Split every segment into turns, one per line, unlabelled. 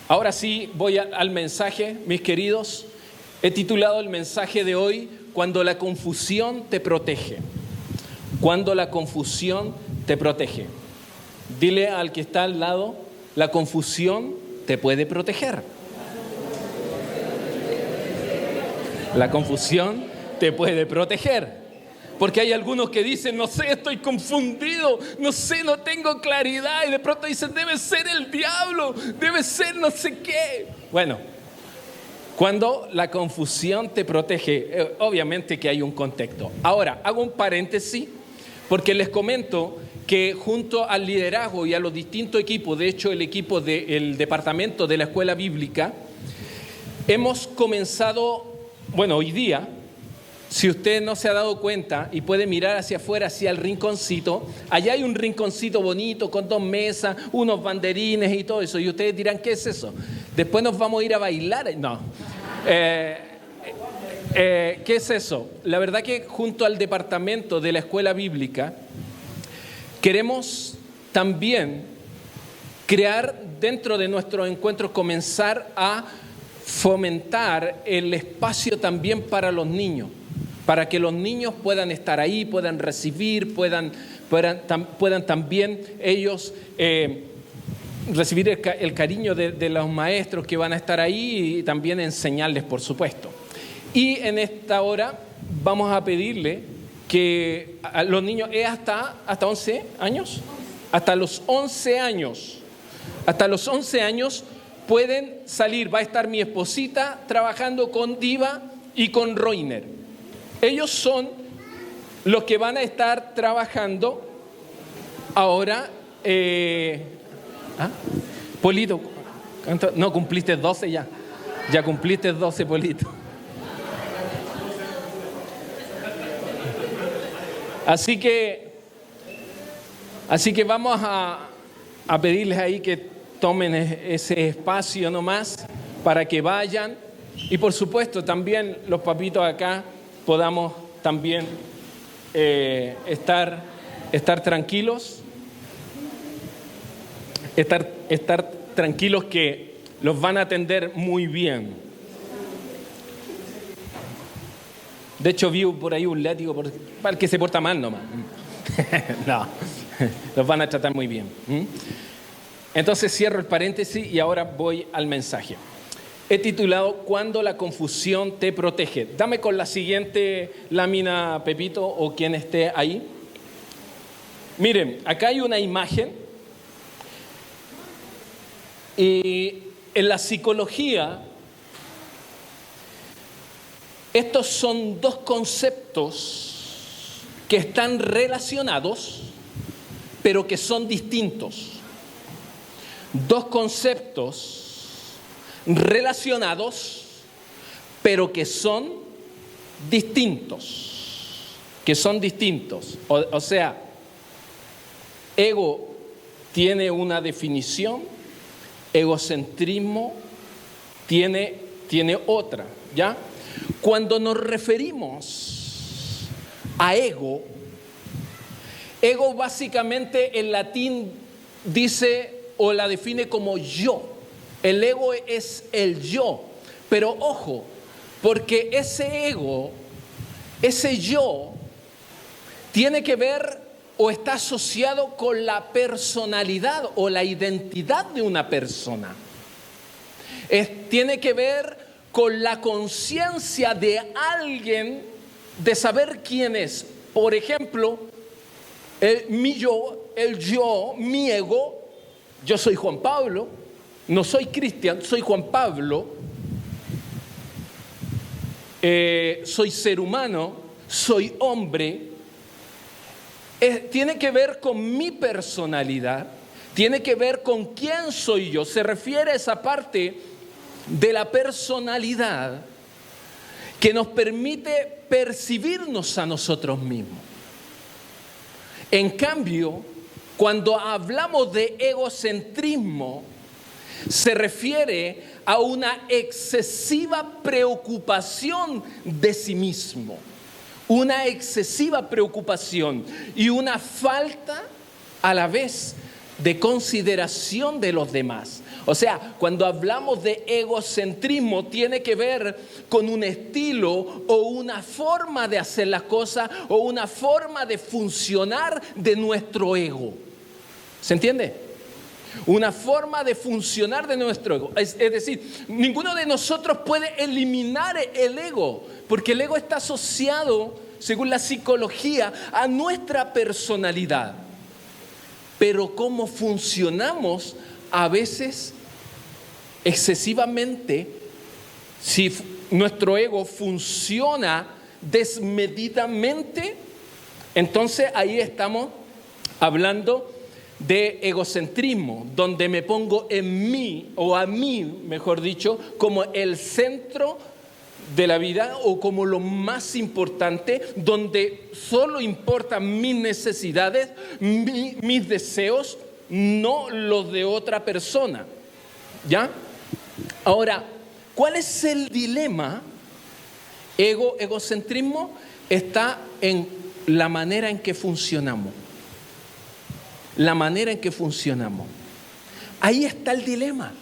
Ahora sí, voy al mensaje, mis queridos. He titulado el mensaje de hoy, Cuando la confusión te protege. Cuando la confusión te protege. Dile al que está al lado, la confusión te puede proteger. La confusión te puede proteger. Porque hay algunos que dicen, no sé, estoy confundido, no sé, no tengo claridad. Y de pronto dicen, debe ser el diablo, debe ser no sé qué. Bueno, cuando la confusión te protege, obviamente que hay un contexto. Ahora, hago un paréntesis, porque les comento que junto al liderazgo y a los distintos equipos, de hecho el equipo del departamento de la escuela bíblica, hemos comenzado, bueno, hoy día, si usted no se ha dado cuenta y puede mirar hacia afuera, hacia el rinconcito, allá hay un rinconcito bonito con 2 mesas, unos banderines y todo eso. Y ustedes dirán, ¿qué es eso? Después nos vamos a ir a bailar. No. ¿Qué es eso? La verdad que junto al departamento de la escuela bíblica, queremos también crear dentro de nuestros encuentros, comenzar a fomentar el espacio también para los niños. Para que los niños puedan estar ahí, puedan recibir, puedan también ellos recibir el cariño de los maestros que van a estar ahí y también enseñarles, por supuesto. Y en esta hora vamos a pedirle que a los niños, ¿es hasta 11 años? Hasta los 11 años. Hasta los 11 años pueden salir. Va a estar mi esposita trabajando con Diva y con Roiner. Ellos son los que van a estar trabajando ahora. Polito, no, cumpliste 12 ya. Ya cumpliste 12, Polito. Así que vamos a pedirles ahí que tomen ese espacio nomás para que vayan. Y por supuesto también los papitos acá podamos también estar tranquilos, estar tranquilos que los van a atender muy bien. De hecho, vi por ahí un látigo para el que se porta mal nomás. No, los van a tratar muy bien. Entonces cierro el paréntesis y ahora voy al mensaje. He titulado Cuando la confusión te protege. Dame con la siguiente lámina, Pepito, o quien esté ahí. Miren, acá hay una imagen. Y en la psicología, estos son 2 conceptos que están relacionados, pero que son distintos. 2 conceptos relacionados, pero que son distintos. O sea, ego tiene una definición, egocentrismo tiene otra, ¿ya? Cuando nos referimos a ego básicamente en latín dice o la define como yo. El ego es el yo, pero ojo, porque ese ego, ese yo, tiene que ver o está asociado con la personalidad o la identidad de una persona. Tiene que ver con la conciencia de alguien de saber quién es. Por ejemplo, mi yo, mi ego, yo soy Juan Pablo. No soy Cristian, soy Juan Pablo, soy ser humano, soy hombre. Tiene que ver con mi personalidad, tiene que ver con quién soy yo. Se refiere a esa parte de la personalidad que nos permite percibirnos a nosotros mismos. En cambio, cuando hablamos de egocentrismo, se refiere a una excesiva preocupación de sí mismo, una excesiva preocupación y una falta a la vez de consideración de los demás. O sea, cuando hablamos de egocentrismo, tiene que ver con un estilo o una forma de hacer las cosas o una forma de funcionar de nuestro ego. ¿Se entiende? Una forma de funcionar de nuestro ego. Es decir, ninguno de nosotros puede eliminar el ego, porque el ego está asociado, según la psicología, a nuestra personalidad. Pero cómo funcionamos a veces excesivamente, si nuestro ego funciona desmedidamente, entonces ahí estamos hablando de egocentrismo, donde me pongo en mí, o a mí, mejor dicho, como el centro de la vida o como lo más importante, donde solo importan mis necesidades, mis deseos, no los de otra persona. ¿Ya? Ahora, ¿cuál es el dilema? Egocentrismo está en la manera en que funcionamos. La manera en que funcionamos. Ahí está el dilema.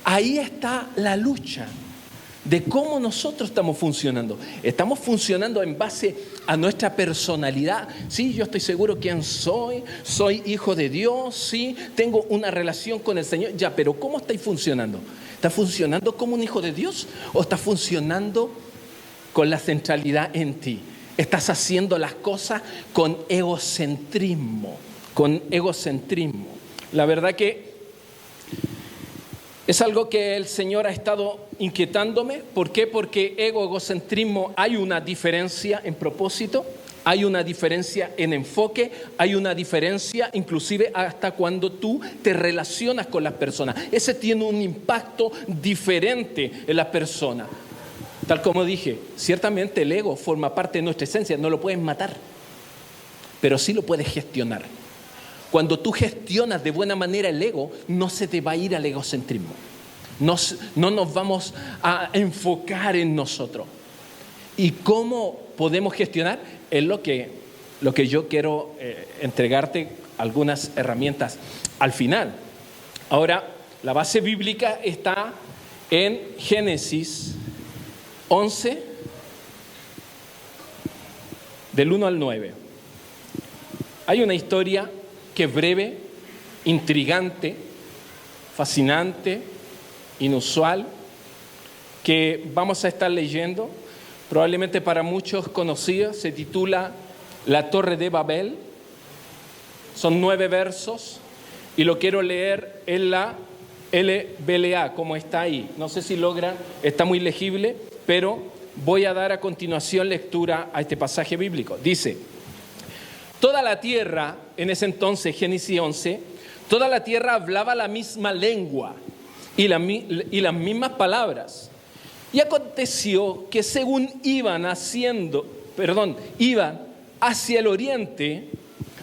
Ahí está la lucha de cómo nosotros estamos funcionando. Estamos funcionando en base a nuestra personalidad. Sí, yo estoy seguro quién soy hijo de Dios, sí, tengo una relación con el Señor. Ya, pero ¿cómo estáis funcionando? ¿Estás funcionando como un hijo de Dios o estás funcionando con la centralidad en ti? Estás haciendo las cosas con egocentrismo. La verdad que es algo que el Señor ha estado inquietándome. ¿Por qué? Porque egocentrismo, hay una diferencia en propósito, hay una diferencia en enfoque, hay una diferencia inclusive hasta cuando tú te relacionas con las personas. Ese tiene un impacto diferente en las personas. Tal como dije, ciertamente el ego forma parte de nuestra esencia, no lo puedes matar, pero sí lo puedes gestionar. Cuando tú gestionas de buena manera el ego, no se te va a ir al egocentrismo. No nos vamos a enfocar en nosotros. ¿Y cómo podemos gestionar? Es lo que yo quiero entregarte algunas herramientas al final. Ahora, la base bíblica está en Génesis 11, del 1 al 9. Hay una historia que es breve, intrigante, fascinante, inusual, que vamos a estar leyendo, probablemente para muchos conocida, se titula La Torre de Babel. Son 9 versos y lo quiero leer en la LBLA, como está ahí. No sé si logran, está muy legible, pero voy a dar a continuación lectura a este pasaje bíblico. Dice: toda la tierra, en ese entonces, Génesis 11, toda la tierra hablaba la misma lengua y las mismas palabras. Y aconteció que según iban hacia el oriente,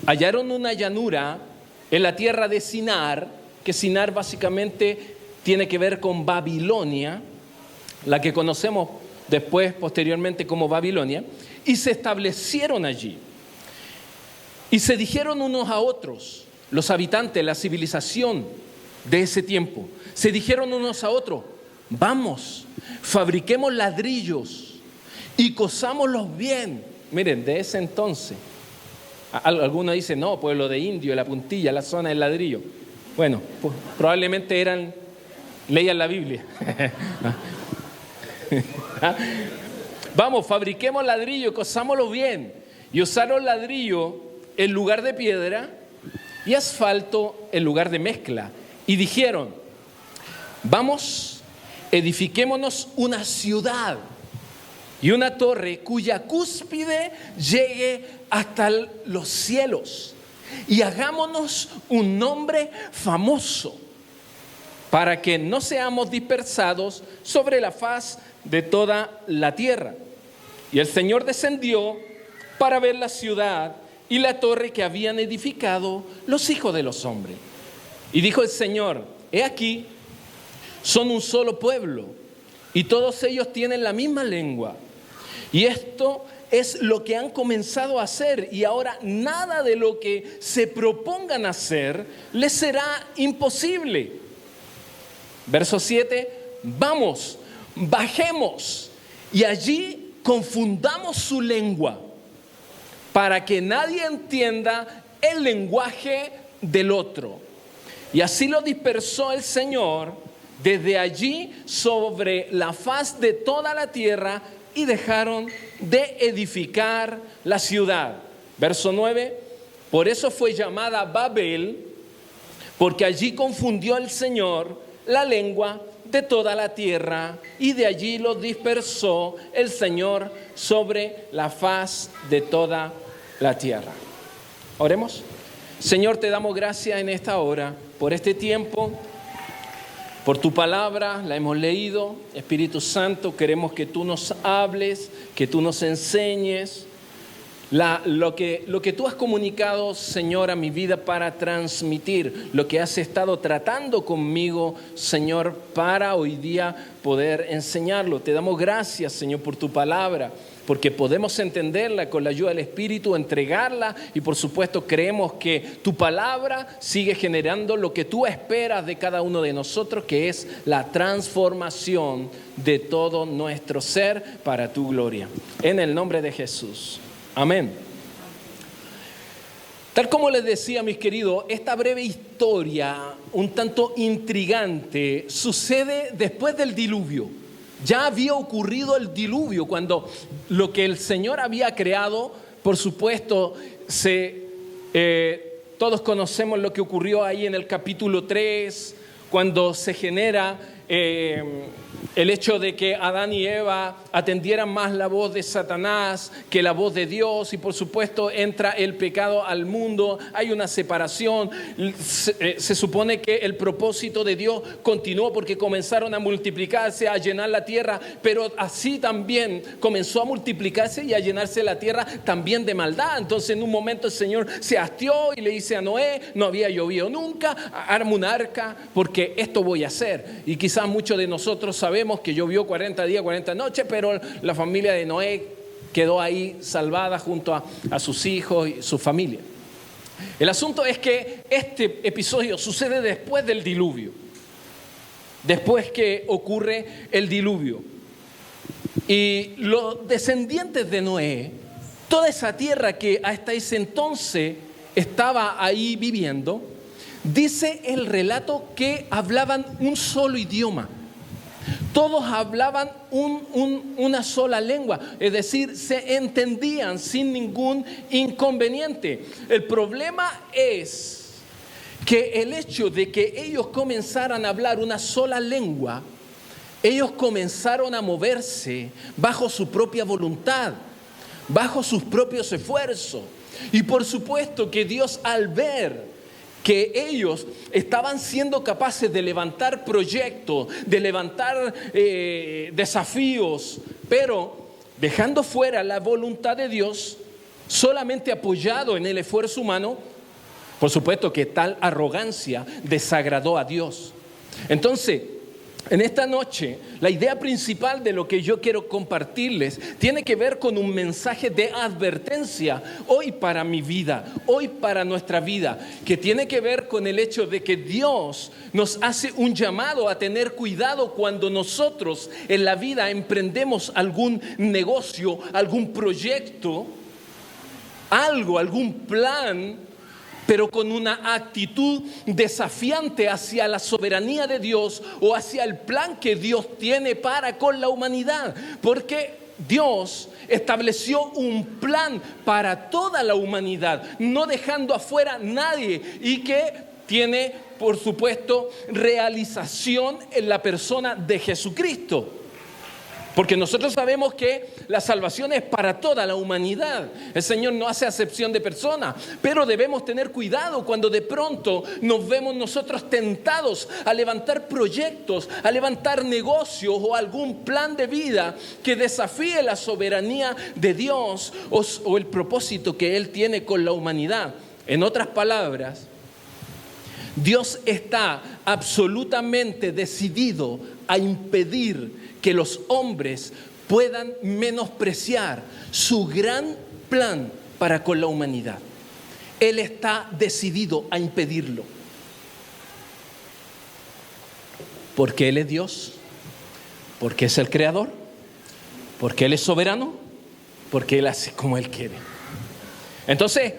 hallaron una llanura en la tierra de Sinar, que Sinar básicamente tiene que ver con Babilonia, la que conocemos después, posteriormente, como Babilonia, y se establecieron allí. Y se dijeron unos a otros, los habitantes, la civilización de ese tiempo, se dijeron unos a otros: vamos, fabriquemos ladrillos y cosámoslos bien. Miren, de ese entonces, algunos dicen, no, pueblo de indio, la puntilla, la zona del ladrillo. Bueno, pues, probablemente leían la Biblia. Vamos, fabriquemos ladrillo, cosámoslo bien. Y usaron ladrillo en lugar de piedra y asfalto en lugar de mezcla. Y dijeron: vamos, edifiquémonos una ciudad y una torre cuya cúspide llegue hasta los cielos, y hagámonos un nombre famoso, para que no seamos dispersados sobre la faz de toda la tierra. Y el Señor descendió para ver la ciudad y la torre que habían edificado los hijos de los hombres. Y dijo el Señor: he aquí, son un solo pueblo, y todos ellos tienen la misma lengua. Y esto es lo que han comenzado a hacer, y ahora nada de lo que se propongan hacer les será imposible. Verso 7, vamos, bajemos y allí confundamos su lengua para que nadie entienda el lenguaje del otro. Y así lo dispersó el Señor desde allí sobre la faz de toda la tierra y dejaron de edificar la ciudad. Verso 9, por eso fue llamada Babel, porque allí confundió el Señor la lengua de toda la tierra y de allí lo dispersó el Señor sobre la faz de toda la tierra. Oremos. Señor, te damos gracias en esta hora por este tiempo, por tu palabra, la hemos leído. Espíritu Santo, queremos que tú nos hables, que tú nos enseñes lo que tú has comunicado, Señor, a mi vida para transmitir lo que has estado tratando conmigo, Señor, para hoy día poder enseñarlo. Te damos gracias, Señor, por tu palabra, porque podemos entenderla con la ayuda del Espíritu, entregarla y por supuesto creemos que tu palabra sigue generando lo que tú esperas de cada uno de nosotros, que es la transformación de todo nuestro ser para tu gloria. En el nombre de Jesús. Amén. Tal como les decía, mis queridos, esta breve historia, un tanto intrigante, sucede después del diluvio. Ya había ocurrido el diluvio cuando lo que el Señor había creado, por supuesto, todos conocemos lo que ocurrió ahí en el capítulo 3, cuando se genera el hecho de que Adán y Eva atendieran más la voz de Satanás que la voz de Dios, y por supuesto entra el pecado al mundo, hay una separación. Se supone que el propósito de Dios continuó porque comenzaron a multiplicarse, a llenar la tierra, pero así también comenzó a multiplicarse y a llenarse la tierra también de maldad. Entonces en un momento el Señor se hastió y le dice a Noé, no había llovido nunca, arma un arca porque esto voy a hacer. Y quizás muchos de nosotros sabemos que llovió 40 días, 40 noches, pero la familia de Noé quedó ahí salvada junto a sus hijos y su familia. El asunto es que este episodio sucede después del diluvio, después que ocurre el diluvio. Y los descendientes de Noé, toda esa tierra que hasta ese entonces estaba ahí viviendo, dice el relato que hablaban un solo idioma. Todos hablaban una sola lengua, es decir, se entendían sin ningún inconveniente. El problema es que el hecho de que ellos comenzaran a hablar una sola lengua, ellos comenzaron a moverse bajo su propia voluntad, bajo sus propios esfuerzos. Y por supuesto que Dios, al ver que ellos estaban siendo capaces de levantar proyectos, de levantar desafíos, pero dejando fuera la voluntad de Dios, solamente apoyado en el esfuerzo humano, por supuesto que tal arrogancia desagradó a Dios. Entonces, en esta noche, la idea principal de lo que yo quiero compartirles tiene que ver con un mensaje de advertencia hoy para mi vida, hoy para nuestra vida, que tiene que ver con el hecho de que Dios nos hace un llamado a tener cuidado cuando nosotros en la vida emprendemos algún negocio, algún proyecto, algún plan, pero con una actitud desafiante hacia la soberanía de Dios o hacia el plan que Dios tiene para con la humanidad. Porque Dios estableció un plan para toda la humanidad, no dejando afuera a nadie, y que tiene, por supuesto, realización en la persona de Jesucristo. Porque nosotros sabemos que la salvación es para toda la humanidad. El Señor no hace acepción de personas, pero debemos tener cuidado cuando de pronto nos vemos nosotros tentados a levantar proyectos, a levantar negocios o algún plan de vida que desafíe la soberanía de Dios o el propósito que Él tiene con la humanidad. En otras palabras, Dios está absolutamente decidido a impedir que los hombres puedan menospreciar su gran plan para con la humanidad. Él está decidido a impedirlo. Porque Él es Dios, porque es el Creador, porque Él es soberano, porque Él hace como Él quiere. Entonces,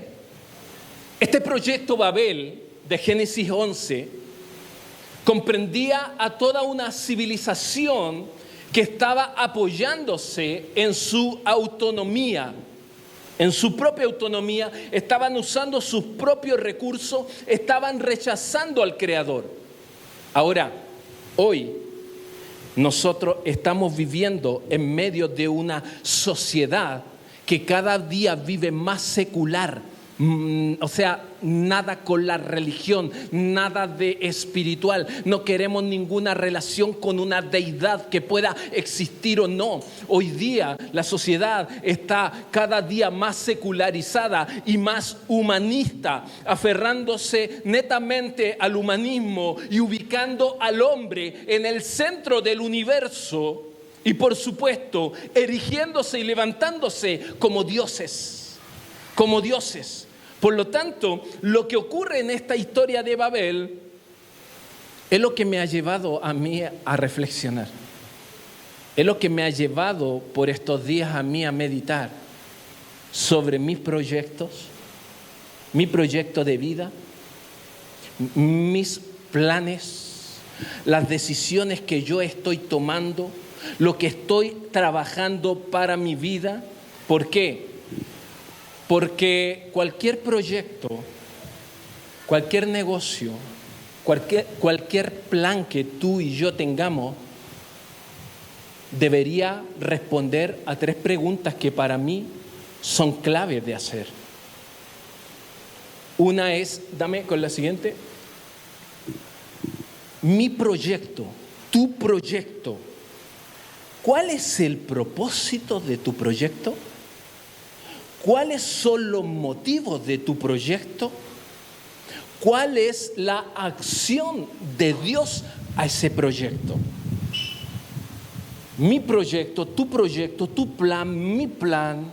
este proyecto Babel de Génesis 11 comprendía a toda una civilización que estaba apoyándose en su autonomía, en su propia autonomía, estaban usando sus propios recursos, estaban rechazando al Creador. Ahora, hoy nosotros estamos viviendo en medio de una sociedad que cada día vive más secular. O sea, nada con la religión, nada de espiritual. No queremos ninguna relación con una deidad que pueda existir o no. Hoy día la sociedad está cada día más secularizada y más humanista, aferrándose netamente al humanismo y ubicando al hombre en el centro del universo y, por supuesto, erigiéndose y levantándose como dioses. Como dioses. Por lo tanto, lo que ocurre en esta historia de Babel es lo que me ha llevado a mí a reflexionar. Es lo que me ha llevado por estos días a mí a meditar sobre mis proyectos, mi proyecto de vida, mis planes, las decisiones que yo estoy tomando, lo que estoy trabajando para mi vida. ¿Por qué? Porque cualquier proyecto, cualquier negocio, cualquier plan que tú y yo tengamos, debería responder a 3 preguntas que para mí son claves de hacer. Una es, dame con la siguiente. Mi proyecto, tu proyecto, ¿cuál es el propósito de tu proyecto? ¿Cuáles son los motivos de tu proyecto? ¿Cuál es la acción de Dios a ese proyecto? Mi proyecto, tu plan, mi plan,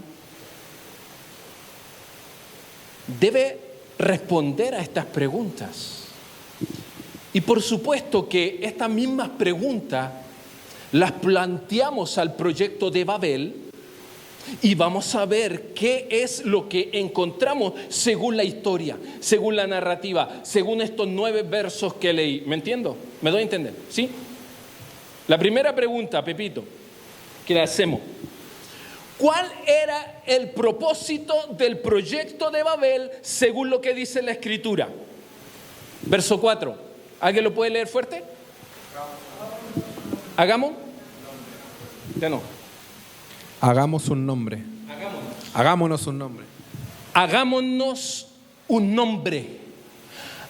debe responder a estas preguntas. Y por supuesto que estas mismas preguntas las planteamos al proyecto de Babel. Y vamos a ver qué es lo que encontramos según la historia, según la narrativa, según estos 9 versos que leí. ¿Me entiendo? ¿Me doy a entender? ¿Sí? La primera pregunta, Pepito, que le hacemos. ¿Cuál era el propósito del proyecto de Babel según lo que dice la Escritura? Verso 4. ¿Alguien lo puede leer fuerte? ¿Hagamos? Ya no.
Hagamos un nombre. Hagámonos un nombre.
Hagámonos un nombre.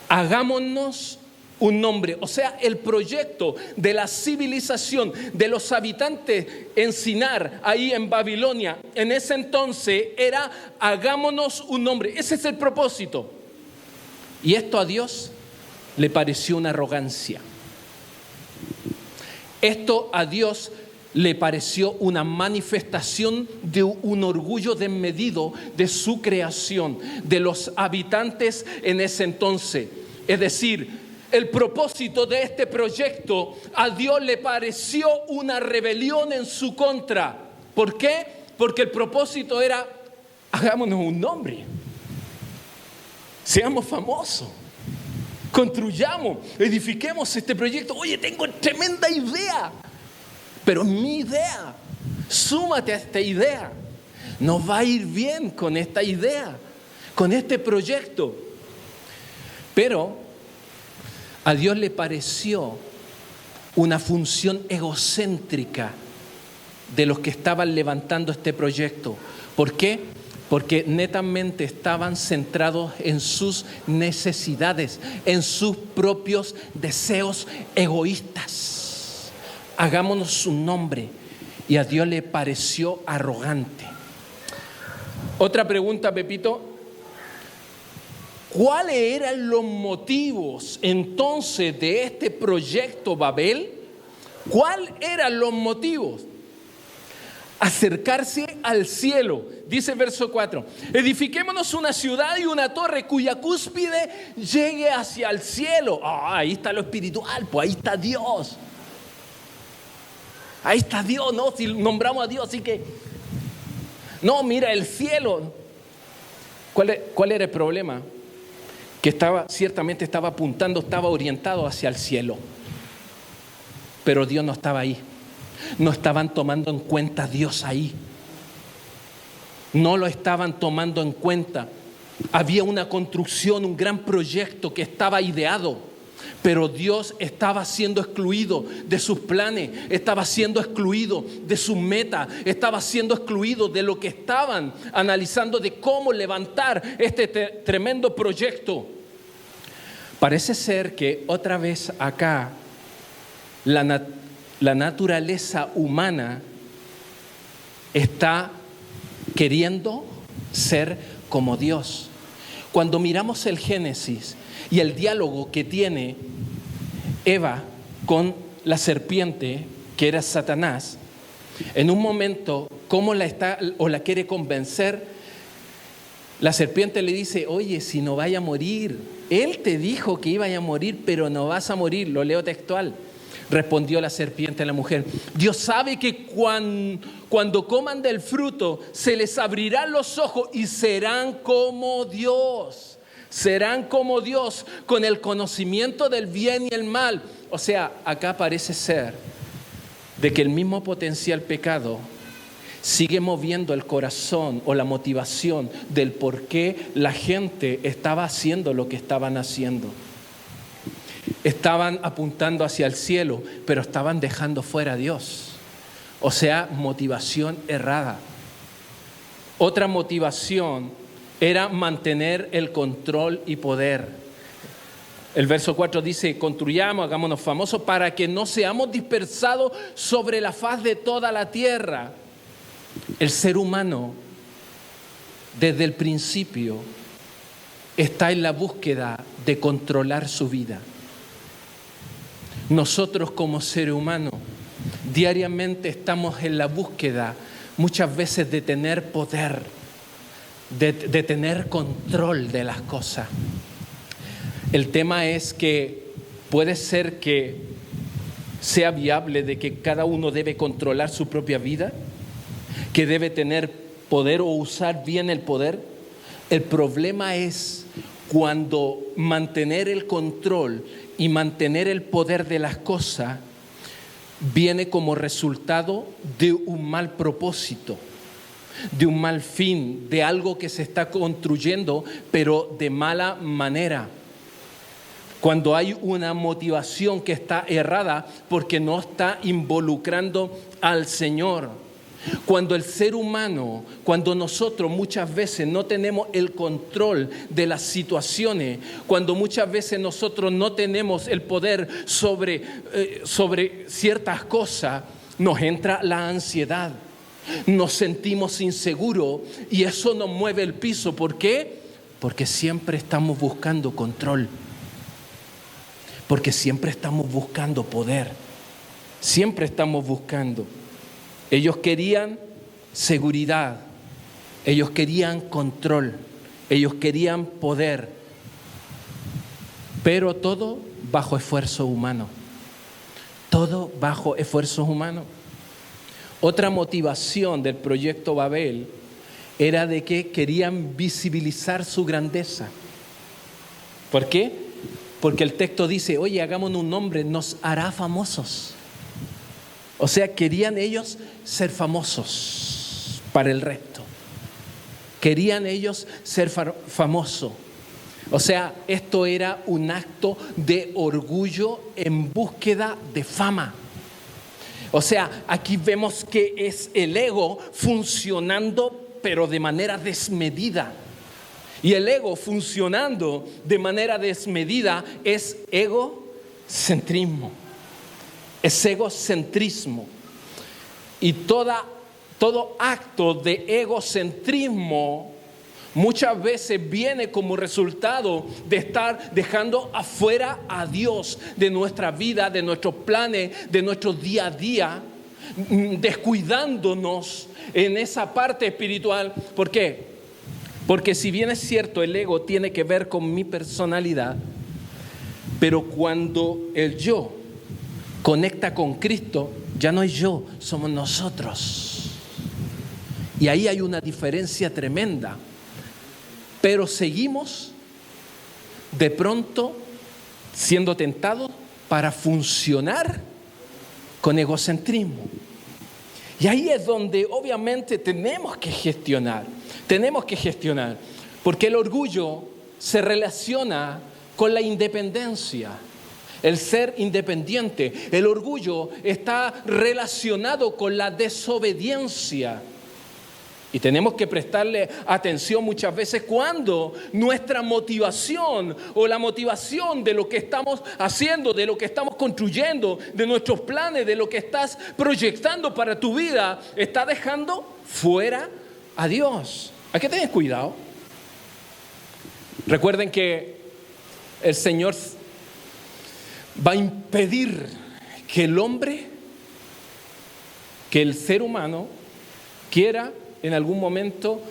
Hagámonos un nombre. O sea, el proyecto de la civilización de los habitantes en Sinar, ahí en Babilonia, en ese entonces era hagámonos un nombre. Ese es el propósito. Y esto a Dios le pareció una arrogancia. Esto a Dios le pareció una manifestación de un orgullo desmedido de su creación, de los habitantes en ese entonces. Es decir, el propósito de este proyecto a Dios le pareció una rebelión en su contra. ¿Por qué? Porque el propósito era, hagámonos un nombre, seamos famosos, construyamos, edifiquemos este proyecto. Oye, tengo tremenda idea. Pero mi idea, súmate a esta idea. Nos va a ir bien con esta idea, con este proyecto. Pero a Dios le pareció una función egocéntrica de los que estaban levantando este proyecto. ¿Por qué? Porque netamente estaban centrados en sus necesidades, en sus propios deseos egoístas. Hagámonos un nombre. Y a Dios le pareció arrogante. Otra pregunta, Pepito. ¿Cuáles eran los motivos entonces de este proyecto Babel? ¿Cuáles eran los motivos? acercarse al cielo. Dice el verso 4, edifiquémonos una ciudad y una torre cuya cúspide llegue hacia el cielo. Ahí está lo espiritual, pues ahí está Dios. Ahí está Dios, ¿no? Si nombramos a Dios, así que... No, mira, el cielo. ¿Cuál era el problema? Que ciertamente estaba apuntando, estaba orientado hacia el cielo. Pero Dios no estaba ahí. No estaban tomando en cuenta a Dios ahí. No lo estaban tomando en cuenta. Había una construcción, un gran proyecto que estaba ideado. Pero Dios estaba siendo excluido de sus planes, estaba siendo excluido de sus metas, estaba siendo excluido de lo que estaban analizando de cómo levantar este tremendo proyecto. Parece ser que otra vez acá la naturaleza humana está queriendo ser como Dios. Cuando miramos el Génesis y el diálogo que tiene Eva con la serpiente, que era Satanás, en un momento, ¿cómo la quiere convencer? La serpiente le dice, oye, si no vaya a morir, él te dijo que iba a morir, pero no vas a morir, lo leo textual. Respondió la serpiente a la mujer, Dios sabe que cuando coman del fruto, se les abrirán los ojos y serán como Dios. Serán como Dios, con el conocimiento del bien y el mal. O sea, acá parece ser de que el mismo potencial pecado sigue moviendo el corazón o la motivación del por qué la gente estaba haciendo lo que estaban haciendo. Estaban apuntando hacia el cielo, pero estaban dejando fuera a Dios. O sea, motivación errada. Otra motivación era mantener el control y poder. El verso 4 dice, construyamos, hagámonos famosos para que no seamos dispersados sobre la faz de toda la tierra. El ser humano, desde el principio, está en la búsqueda de controlar su vida. Nosotros como ser humano, diariamente estamos en la búsqueda, muchas veces de tener poder, de tener control de las cosas. El tema es que puede ser que sea viable de que cada uno debe controlar su propia vida, que debe tener poder o usar bien el poder. El problema es cuando mantener el control y mantener el poder de las cosas viene como resultado de un mal propósito, de un mal fin, de algo que se está construyendo, pero de mala manera. Cuando hay una motivación que está errada porque no está involucrando al Señor. Cuando el ser humano, cuando nosotros muchas veces no tenemos el control de las situaciones, cuando muchas veces nosotros no tenemos el poder sobre ciertas cosas, nos entra la ansiedad. Nos sentimos inseguros y eso nos mueve el piso. ¿Por qué? Porque siempre estamos buscando control. Porque siempre estamos buscando poder. Siempre estamos buscando. Ellos querían seguridad. Ellos querían control. Ellos querían poder. Pero todo bajo esfuerzo humano. Todo bajo esfuerzos humanos. Otra motivación del proyecto Babel era de que querían visibilizar su grandeza. ¿Por qué? Porque el texto dice, oye, hagámonos un nombre, nos hará famosos. O sea, querían ellos ser famosos para el resto. Querían ellos ser famosos. O sea, esto era un acto de orgullo en búsqueda de fama. O sea, aquí vemos que es el ego funcionando, pero de manera desmedida. Y el ego funcionando de manera desmedida es egocentrismo. Es egocentrismo. Y todo acto de egocentrismo muchas veces viene como resultado de estar dejando afuera a Dios de nuestra vida, de nuestros planes, de nuestro día a día, descuidándonos en esa parte espiritual. ¿Por qué? Porque si bien es cierto, el ego tiene que ver con mi personalidad, pero cuando el yo conecta con Cristo, ya no es yo, somos nosotros. Y ahí hay una diferencia tremenda. Pero seguimos de pronto siendo tentados para funcionar con egocentrismo. Y ahí es donde obviamente tenemos que gestionar, porque el orgullo se relaciona con la independencia, el ser independiente. El orgullo está relacionado con la desobediencia. Y tenemos que prestarle atención muchas veces cuando nuestra motivación o la motivación de lo que estamos haciendo, de lo que estamos construyendo, de nuestros planes, de lo que estás proyectando para tu vida, está dejando fuera a Dios. Hay que tener cuidado. Recuerden que el Señor va a impedir que el hombre, que el ser humano quiera en algún momento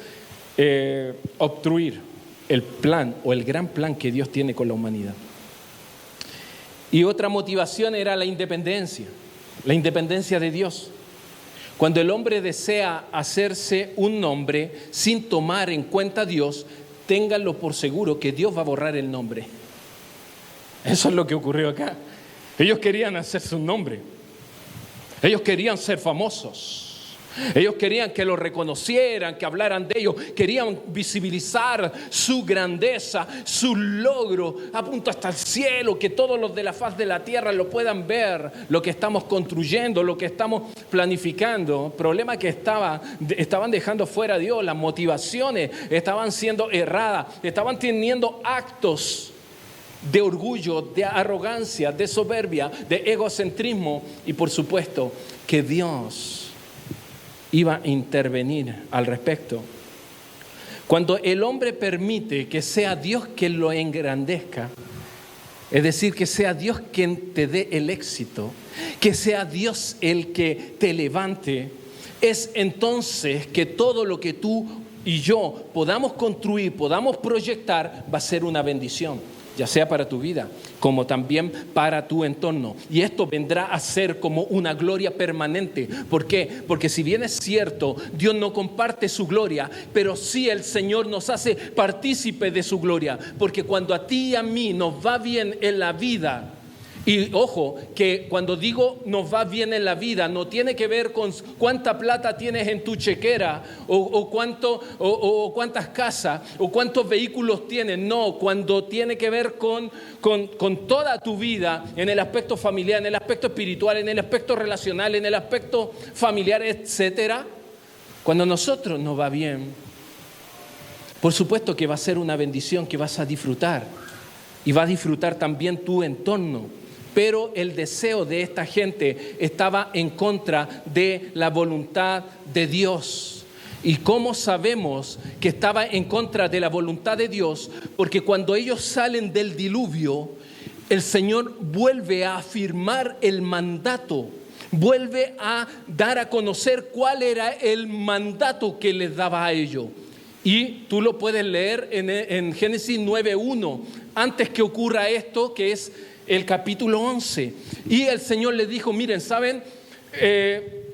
obstruir el plan o el gran plan que Dios tiene con la humanidad. Y otra motivación era la independencia de Dios. Cuando el hombre desea hacerse un nombre sin tomar en cuenta a Dios, ténganlo por seguro que Dios va a borrar el nombre. Eso es lo que ocurrió acá. Ellos querían hacerse un nombre. Ellos querían ser famosos. Ellos querían que lo reconocieran, que hablaran de ellos. Querían visibilizar su grandeza, su logro, a punto hasta el cielo, que todos los de la faz de la tierra lo puedan ver, lo que estamos construyendo, lo que estamos planificando. El problema es que estaban dejando fuera a Dios, las motivaciones estaban siendo erradas, estaban teniendo actos de orgullo, de arrogancia, de soberbia, de egocentrismo, y por supuesto que Dios iba a intervenir al respecto. Cuando el hombre permite que sea Dios quien lo engrandezca, es decir, que sea Dios quien te dé el éxito, que sea Dios el que te levante, es entonces que todo lo que tú y yo podamos construir, podamos proyectar, va a ser una bendición, ya sea para tu vida, como también para tu entorno. Y esto vendrá a ser como una gloria permanente. ¿Por qué? Porque si bien es cierto, Dios no comparte su gloria, pero sí el Señor nos hace partícipe de su gloria. Porque cuando a ti y a mí nos va bien en la vida, y ojo, que cuando digo nos va bien en la vida, no tiene que ver con cuánta plata tienes en tu chequera, o cuántas casas, o cuántos vehículos tienes. No, cuando tiene que ver con toda tu vida, en el aspecto familiar, en el aspecto espiritual, en el aspecto relacional, en el aspecto familiar, etcétera. Cuando a nosotros nos va bien, por supuesto que va a ser una bendición que vas a disfrutar, y va a disfrutar también tu entorno. Pero el deseo de esta gente estaba en contra de la voluntad de Dios. ¿Y cómo sabemos que estaba en contra de la voluntad de Dios? Porque cuando ellos salen del diluvio, el Señor vuelve a afirmar el mandato, vuelve a dar a conocer cuál era el mandato que les daba a ellos. Y tú lo puedes leer en Génesis 9:1, antes que ocurra esto, que es el capítulo 11. Y el Señor les dijo: miren, ¿saben?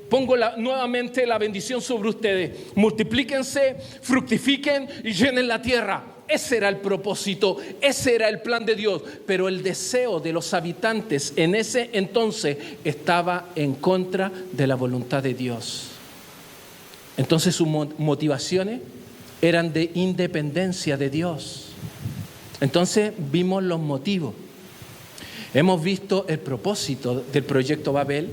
Pongo nuevamente la bendición sobre ustedes. Multiplíquense, fructifiquen y llenen la tierra. Ese era el propósito, ese era el plan de Dios. Pero el deseo de los habitantes en ese entonces estaba en contra de la voluntad de Dios. Entonces sus motivaciones eran de independencia de Dios. Entonces vimos los motivos. Hemos visto el propósito del proyecto Babel,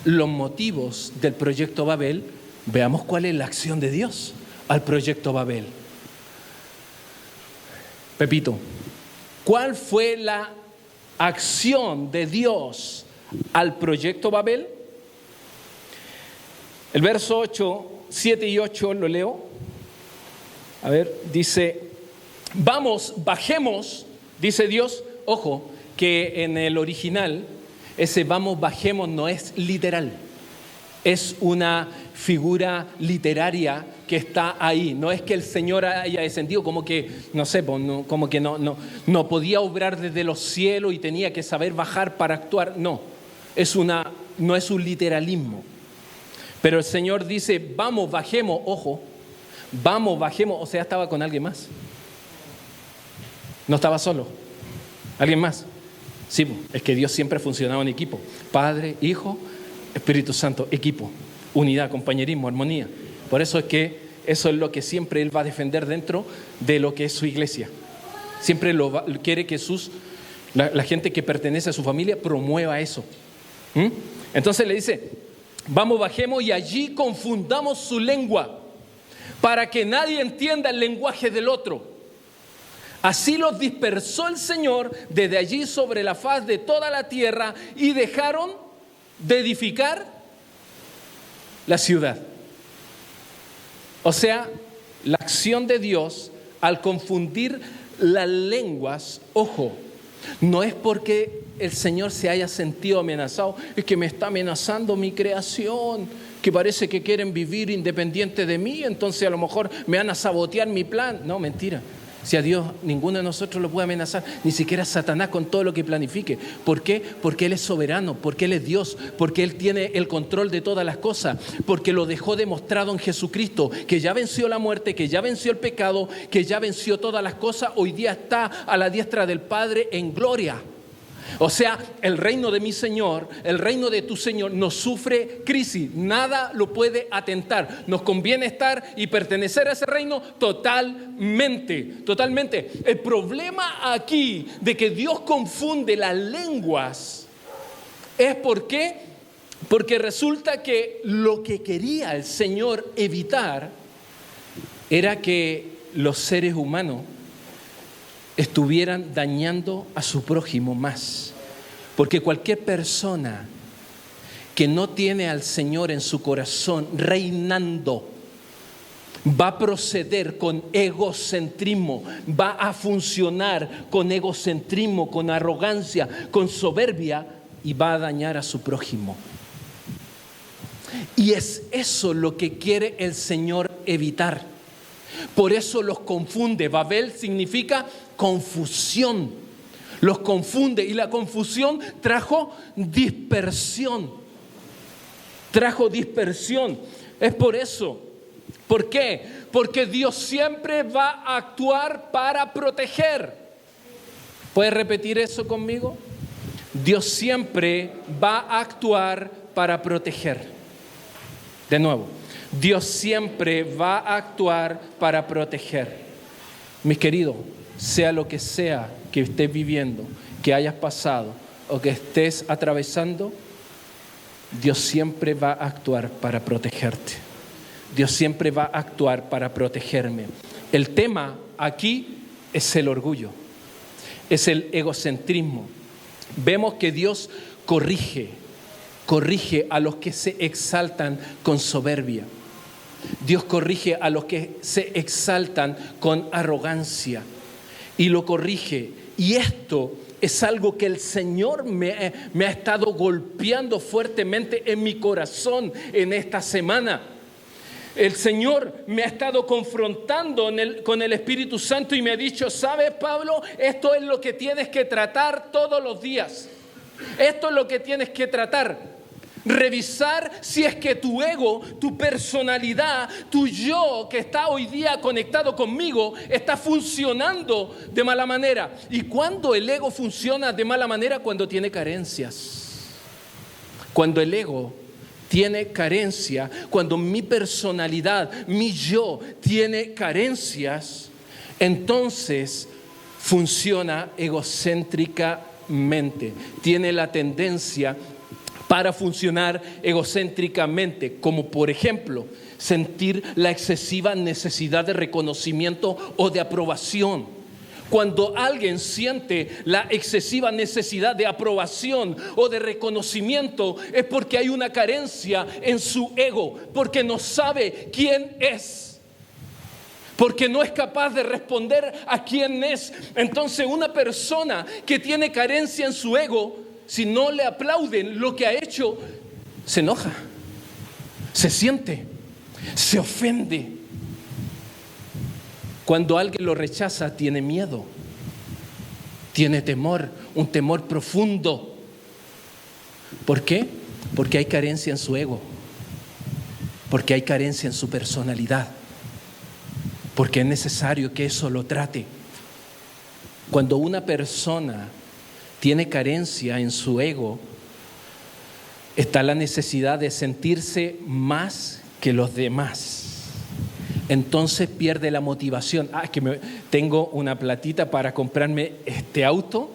los motivos del proyecto Babel. Veamos cuál es la acción de Dios al proyecto Babel. Pepito, ¿cuál fue la acción de Dios al proyecto Babel? El verso 8, 7 y 8 lo leo. A ver, dice: bajemos, dice Dios. Ojo, que en el original ese vamos, bajemos no es literal. es una figura literaria que está ahí. No es que el Señor haya descendido como que, no sé, como que no podía obrar desde los cielos y tenía que saber bajar para actuar. No es un literalismo. Pero el Señor dice, vamos, bajemos, ojo, vamos, bajemos. O sea, estaba con alguien más. No estaba solo. ¿Alguien más? Sí, es que Dios siempre ha funcionado en equipo. Padre, Hijo, Espíritu Santo, equipo, unidad, compañerismo, armonía. Por eso es que eso es lo que siempre Él va a defender dentro de lo que es su iglesia. Siempre quiere que la gente que pertenece a su familia promueva eso. Entonces le dice, vamos, bajemos y allí confundamos su lengua para que nadie entienda el lenguaje del otro. Así los dispersó el Señor desde allí sobre la faz de toda la tierra y dejaron de edificar la ciudad. O sea, la acción de Dios al confundir las lenguas, ojo, no es porque el Señor se haya sentido amenazado, es que me está amenazando mi creación, que parece que quieren vivir independiente de mí, entonces a lo mejor me van a sabotear mi plan. No, mentira. Si a Dios ninguno de nosotros lo puede amenazar, ni siquiera Satanás con todo lo que planifique. ¿Por qué? Porque Él es soberano, porque Él es Dios, porque Él tiene el control de todas las cosas, porque lo dejó demostrado en Jesucristo, que ya venció la muerte, que ya venció el pecado, que ya venció todas las cosas. Hoy día está a la diestra del Padre en gloria. O sea, el reino de mi Señor, el reino de tu Señor no sufre crisis, nada lo puede atentar. Nos conviene estar y pertenecer a ese reino totalmente. El problema aquí de que Dios confunde las lenguas es porque resulta que lo que quería el Señor evitar era que los seres humanos estuvieran dañando a su prójimo más. Porque cualquier persona que no tiene al Señor en su corazón reinando, va a proceder con egocentrismo, va a funcionar con egocentrismo, con arrogancia, con soberbia y va a dañar a su prójimo. Y es eso lo que quiere el Señor evitar. Por eso los confunde. Babel significa confusión. Los confunde y la confusión trajo dispersión. Es por eso. ¿Por qué? Porque Dios siempre va a actuar para proteger. ¿Puedes repetir eso conmigo? Dios siempre va a actuar para proteger. De nuevo. Dios siempre va a actuar para proteger. Mis queridos, sea lo que sea que estés viviendo, que hayas pasado o que estés atravesando, Dios siempre va a actuar para protegerte. Dios siempre va a actuar para protegerme. El tema aquí es el orgullo, es el egocentrismo. Vemos que Dios corrige a los que se exaltan con soberbia. Dios corrige a los que se exaltan con arrogancia y lo corrige. Y esto es algo que el Señor me ha estado golpeando fuertemente en mi corazón en esta semana. El Señor me ha estado confrontando con el Espíritu Santo y me ha dicho, ¿sabes, Pablo? Esto es lo que tienes que tratar todos los días. Esto es lo que tienes que tratar. Revisar si es que tu ego, tu personalidad, tu yo que está hoy día conectado conmigo está funcionando de mala manera. ¿Y cuándo el ego funciona de mala manera? Cuando tiene carencias. Cuando el ego tiene carencia, cuando mi personalidad, mi yo tiene carencias, entonces funciona egocéntricamente. Tiene la tendencia para funcionar egocéntricamente, como por ejemplo, sentir la excesiva necesidad de reconocimiento o de aprobación. Cuando alguien siente la excesiva necesidad de aprobación o de reconocimiento, es porque hay una carencia en su ego, porque no sabe quién es, porque no es capaz de responder a quién es. Entonces, una persona que tiene carencia en su ego, si no le aplauden lo que ha hecho, se enoja. se siente, se ofende. Cuando alguien lo rechaza, tiene miedo, tiene temor, un temor profundo. ¿Por qué? Porque hay carencia en su ego, porque hay carencia en su personalidad, porque es necesario que eso lo trate. Cuando una persona tiene carencia en su ego, está la necesidad de sentirse más que los demás. Entonces pierde la motivación. Tengo una platita para comprarme este auto.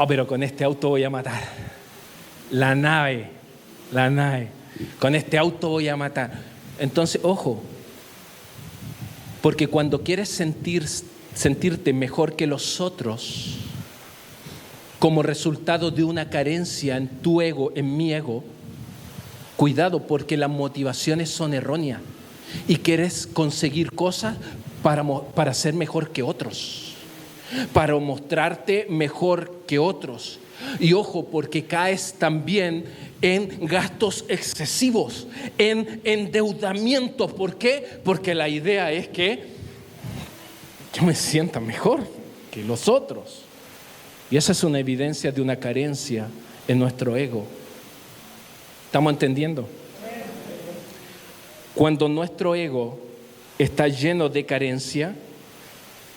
Pero con este auto voy a matar. La nave. Con este auto voy a matar. Entonces, ojo, porque cuando quieres sentirte mejor que los otros, como resultado de una carencia en tu ego, en mi ego, cuidado, porque las motivaciones son erróneas y quieres conseguir cosas para ser mejor que otros, para mostrarte mejor que otros. Y ojo, porque caes también en gastos excesivos, en endeudamientos. ¿Por qué? Porque la idea es que yo me sienta mejor que los otros. Y esa es una evidencia de una carencia en nuestro ego. ¿Estamos entendiendo? Cuando nuestro ego está lleno de carencia,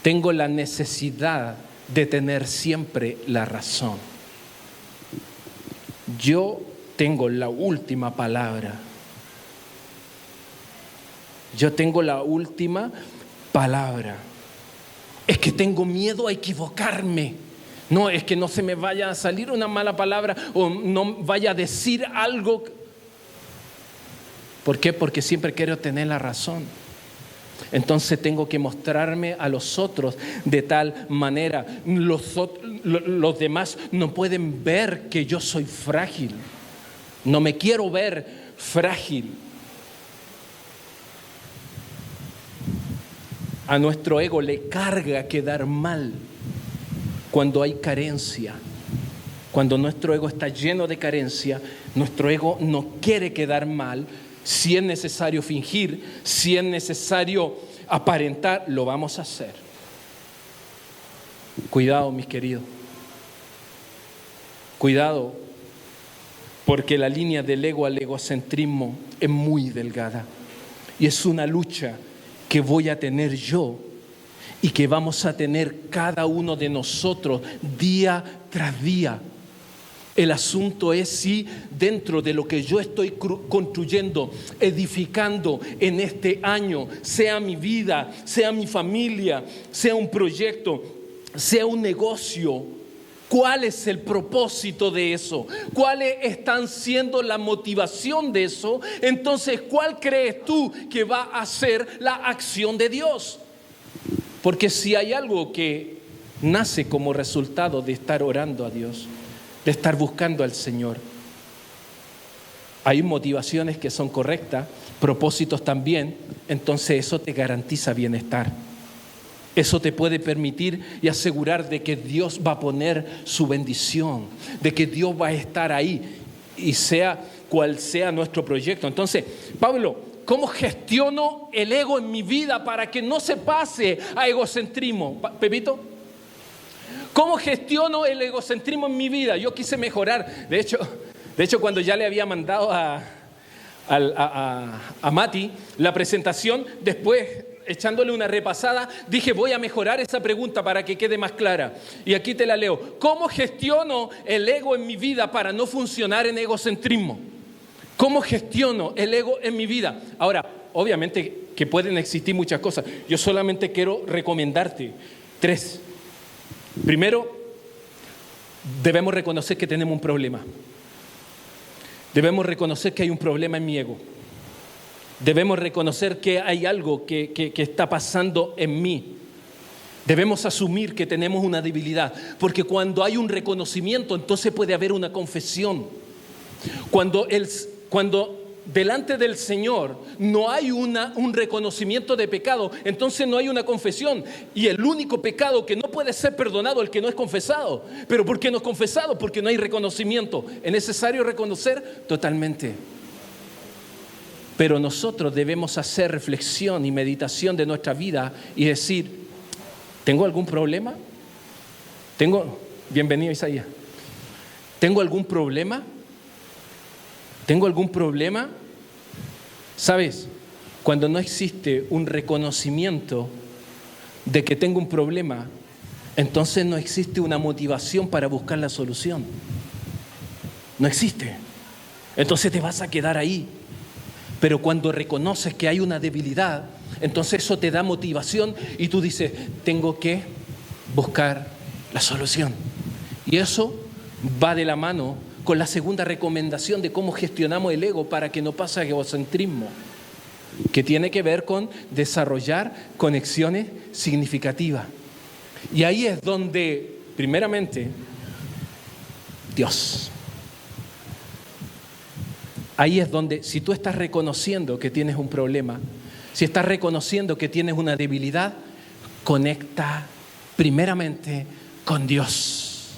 tengo la necesidad de tener siempre la razón. Yo tengo la última palabra. Yo tengo la última palabra. Es que tengo miedo a equivocarme. No, es que no se me vaya a salir una mala palabra o no vaya a decir algo. ¿Por qué? Porque siempre quiero tener la razón. Entonces tengo que mostrarme a los otros de tal manera. Los demás no pueden ver que yo soy frágil. No me quiero ver frágil. A nuestro ego le carga quedar mal cuando hay carencia. Cuando nuestro ego está lleno de carencia, nuestro ego no quiere quedar mal. Si es necesario fingir, si es necesario aparentar, lo vamos a hacer. Cuidado, mis queridos. Cuidado, porque la línea del ego al egocentrismo es muy delgada. Y es una lucha que voy a tener yo y que vamos a tener cada uno de nosotros día tras día. El asunto es si dentro de lo que yo estoy construyendo, edificando en este año, sea mi vida, sea mi familia, sea un proyecto, sea un negocio, ¿cuál es el propósito de eso? ¿Cuáles están siendo la motivación de eso? Entonces, ¿cuál crees tú que va a ser la acción de Dios? Porque si hay algo que nace como resultado de estar orando a Dios, de estar buscando al Señor, hay motivaciones que son correctas, propósitos también, entonces eso te garantiza bienestar. Eso te puede permitir y asegurar de que Dios va a poner su bendición, de que Dios va a estar ahí y sea cual sea nuestro proyecto. Entonces, Pablo, ¿cómo gestiono el ego en mi vida para que no se pase a egocentrismo? Pepito, ¿cómo gestiono el egocentrismo en mi vida? Yo quise mejorar. De hecho, cuando ya le había mandado a Mati la presentación, después, echándole una repasada, dije, voy a mejorar esa pregunta para que quede más clara. Y aquí te la leo. ¿Cómo gestiono el ego en mi vida para no funcionar en egocentrismo? ¿Cómo gestiono el ego en mi vida? Ahora, obviamente que pueden existir muchas cosas. Yo solamente quiero recomendarte 3. Primero, debemos reconocer que tenemos un problema. Debemos reconocer que hay un problema en mi ego. Debemos reconocer que hay algo que está pasando en mí. Debemos asumir que tenemos una debilidad, porque cuando hay un reconocimiento, entonces puede haber una confesión. Cuando delante del Señor no hay un reconocimiento de pecado, entonces no hay una confesión. Y el único pecado que no puede ser perdonado es el que no es confesado. ¿Pero por qué no es confesado? Porque no hay reconocimiento. Es necesario reconocer totalmente. Pero nosotros debemos hacer reflexión y meditación de nuestra vida y decir, ¿tengo algún problema? Bienvenido Isaías. ¿Tengo algún problema? ¿Tengo algún problema? ¿Sabes? Cuando no existe un reconocimiento de que tengo un problema, entonces no existe una motivación para buscar la solución. No existe. Entonces te vas a quedar ahí. Pero cuando reconoces que hay una debilidad, entonces eso te da motivación y tú dices, tengo que buscar la solución. Y eso va de la mano con la segunda recomendación de cómo gestionamos el ego para que no pase a egocentrismo, que tiene que ver con desarrollar conexiones significativas. Y ahí es donde, primeramente, Dios. Ahí es donde, si tú estás reconociendo que tienes un problema, si estás reconociendo que tienes una debilidad, conecta primeramente con Dios.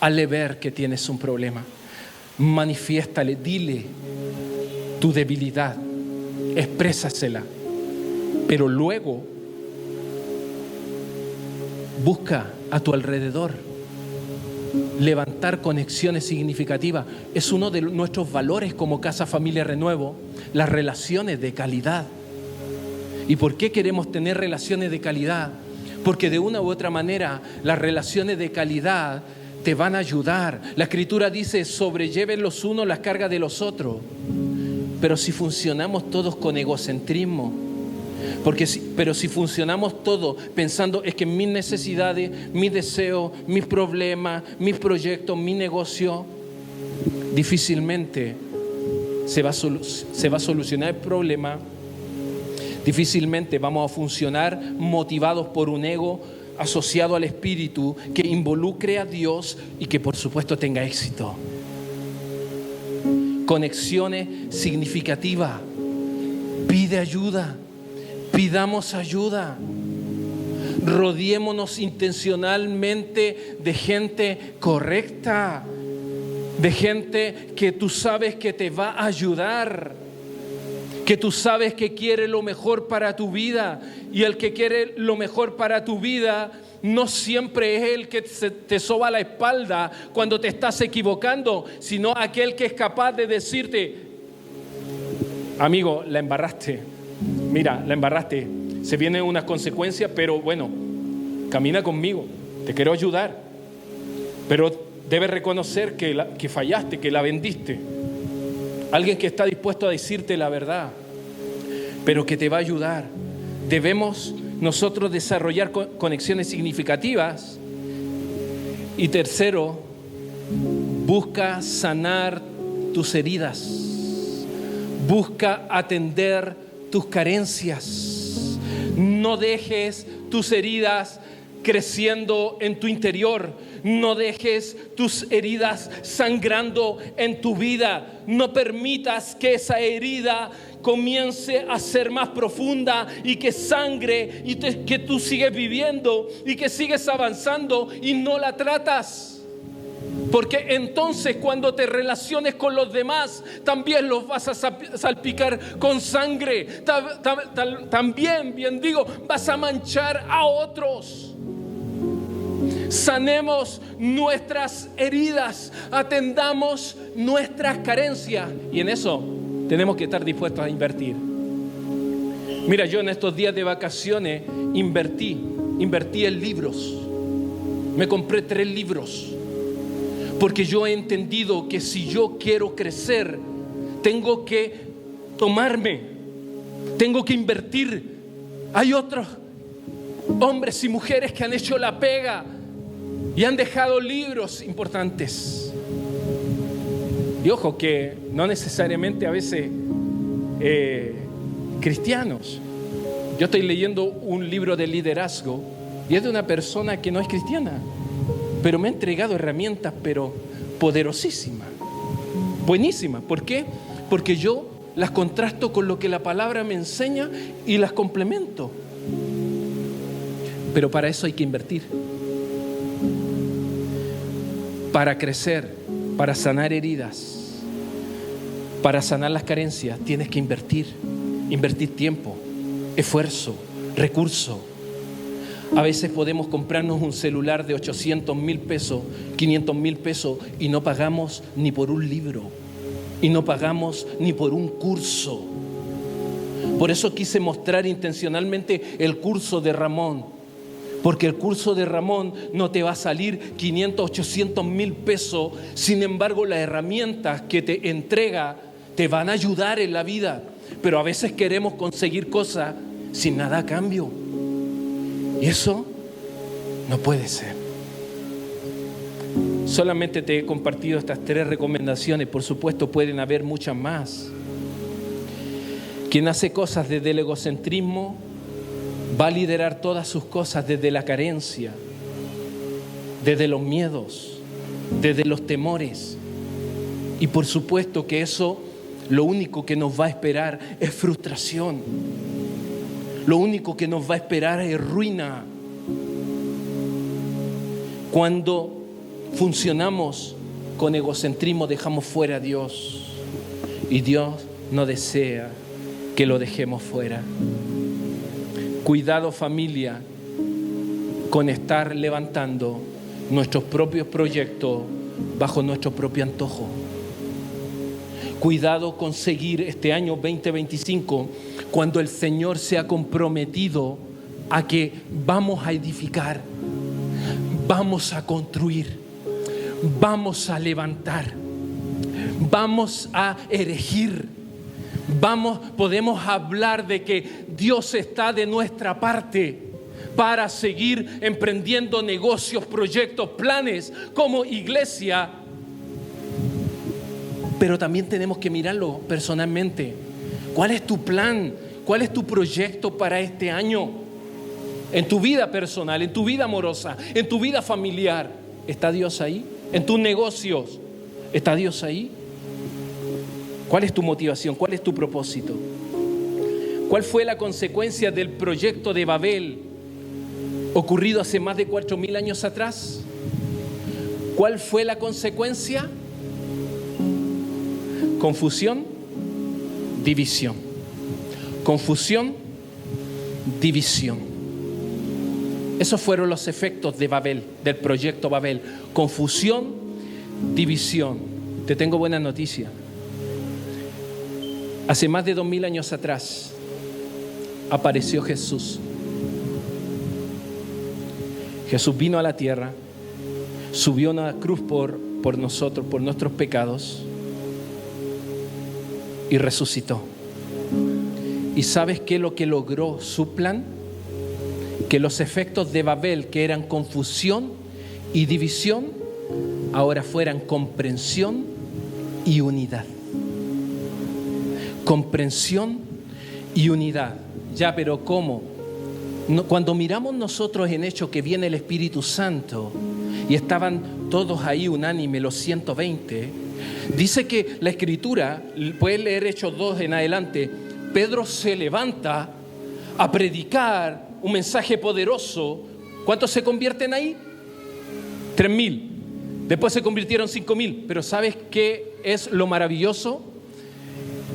Hazle ver que tienes un problema. Manifiéstale, dile tu debilidad, exprésasela. Pero luego, busca a tu alrededor levantar conexiones significativas. Es uno de nuestros valores como Casa Familia Renuevo, las relaciones de calidad. ¿Y por qué queremos tener relaciones de calidad? Porque de una u otra manera las relaciones de calidad te van a ayudar. La Escritura dice, sobrelleven los unos las cargas de los otros. Pero si funcionamos todos con egocentrismo, pero si funcionamos todos pensando es que mis necesidades, mis deseos, mis problemas, mis proyectos, mi negocio, difícilmente se va a solucionar el problema. Difícilmente vamos a funcionar motivados por un ego asociado al Espíritu que involucre a Dios y que por supuesto tenga éxito. Conexiones significativas. Pide ayuda. Pidamos ayuda. Rodeémonos intencionalmente de gente correcta, de gente que tú sabes que te va a ayudar, que tú sabes que quiere lo mejor para tu vida. Y el que quiere lo mejor para tu vida no siempre es el que te soba la espalda cuando te estás equivocando, sino aquel que es capaz de decirte, amigo, la embarraste. Mira, la embarraste, se vienen unas consecuencias, pero bueno, camina conmigo, te quiero ayudar. Pero debes reconocer que fallaste, que la vendiste. Alguien que está dispuesto a decirte la verdad, pero que te va a ayudar. Debemos nosotros desarrollar conexiones significativas. Y tercero, busca sanar tus heridas. Busca atender tus carencias. No dejes tus heridas creciendo en tu interior. No dejes tus heridas sangrando en tu vida. No permitas que esa herida comience a ser más profunda y que sangre y que tú sigues viviendo y que sigues avanzando y no la tratas. Porque entonces cuando te relaciones con los demás, también los vas a salpicar con sangre. También, bien digo, vas a manchar a otros. Sanemos nuestras heridas, atendamos nuestras carencias. Y en eso tenemos que estar dispuestos a invertir. Mira, yo en estos días de vacaciones invertí en libros. Me compré 3 libros. Porque yo he entendido que si yo quiero crecer, tengo que tomarme, tengo que invertir. Hay otros hombres y mujeres que han hecho la pega y han dejado libros importantes. Y ojo que no necesariamente a veces cristianos. Yo estoy leyendo un libro de liderazgo y es de una persona que no es cristiana, pero me ha entregado herramientas, pero poderosísimas, buenísimas. ¿Por qué? Porque yo las contrasto con lo que la palabra me enseña y las complemento. Pero para eso hay que invertir. Para crecer, para sanar heridas, Para sanar las carencias tienes que invertir tiempo, esfuerzo, recurso. A veces podemos comprarnos un celular de 800,000 pesos, 500,000 pesos y no pagamos ni por un libro y no pagamos ni por un curso. Por eso quise mostrar intencionalmente el curso de Ramón, porque el curso de Ramón no te va a salir 500, 800,000 pesos. Sin embargo, las herramientas que te entrega te van a ayudar en la vida. Pero a veces queremos conseguir cosas sin nada a cambio. Y eso no puede ser. Solamente te he compartido estas 3 recomendaciones. Por supuesto, pueden haber muchas más. Quien hace cosas desde el egocentrismo va a liderar todas sus cosas desde la carencia, desde los miedos, desde los temores. Y por supuesto que eso, lo único que nos va a esperar es frustración. Lo único que nos va a esperar es ruina. Cuando funcionamos con egocentrismo, dejamos fuera a Dios. Y Dios no desea que lo dejemos fuera. Cuidado, familia, con estar levantando nuestros propios proyectos bajo nuestro propio antojo. Cuidado con seguir este año 2025 cuando el Señor se ha comprometido a que vamos a edificar, vamos a construir, vamos a levantar, vamos a erigir, podemos hablar de que Dios está de nuestra parte para seguir emprendiendo negocios, proyectos, planes como iglesia. Pero también tenemos que mirarlo personalmente. ¿Cuál es tu plan? ¿Cuál es tu proyecto para este año? En tu vida personal, en tu vida amorosa, en tu vida familiar. ¿Está Dios ahí? ¿En tus negocios? ¿Está Dios ahí? ¿Cuál es tu motivación? ¿Cuál es tu propósito? ¿Cuál fue la consecuencia del proyecto de Babel ocurrido hace más de 4,000 años atrás? ¿Cuál fue la consecuencia? Confusión, división. Confusión, división. Esos fueron los efectos de Babel, del proyecto Babel. Confusión, división. Te tengo buena noticia. Hace más de 2,000 años atrás apareció Jesús. Jesús vino a la tierra, subió a una cruz por nosotros, por nuestros pecados, y resucitó. ¿Y sabes qué es lo que logró su plan? Que los efectos de Babel, que eran confusión y división, ahora fueran comprensión y unidad. Comprensión y unidad. Ya, pero ¿cómo? Cuando miramos nosotros en Hechos que viene el Espíritu Santo y estaban todos ahí unánime, los 120, dice que la Escritura, puedes leer Hechos 2 en adelante, Pedro se levanta a predicar un mensaje poderoso. ¿Cuántos se convierten ahí? 3,000. Después se convirtieron 5,000. Pero ¿sabes qué es lo maravilloso?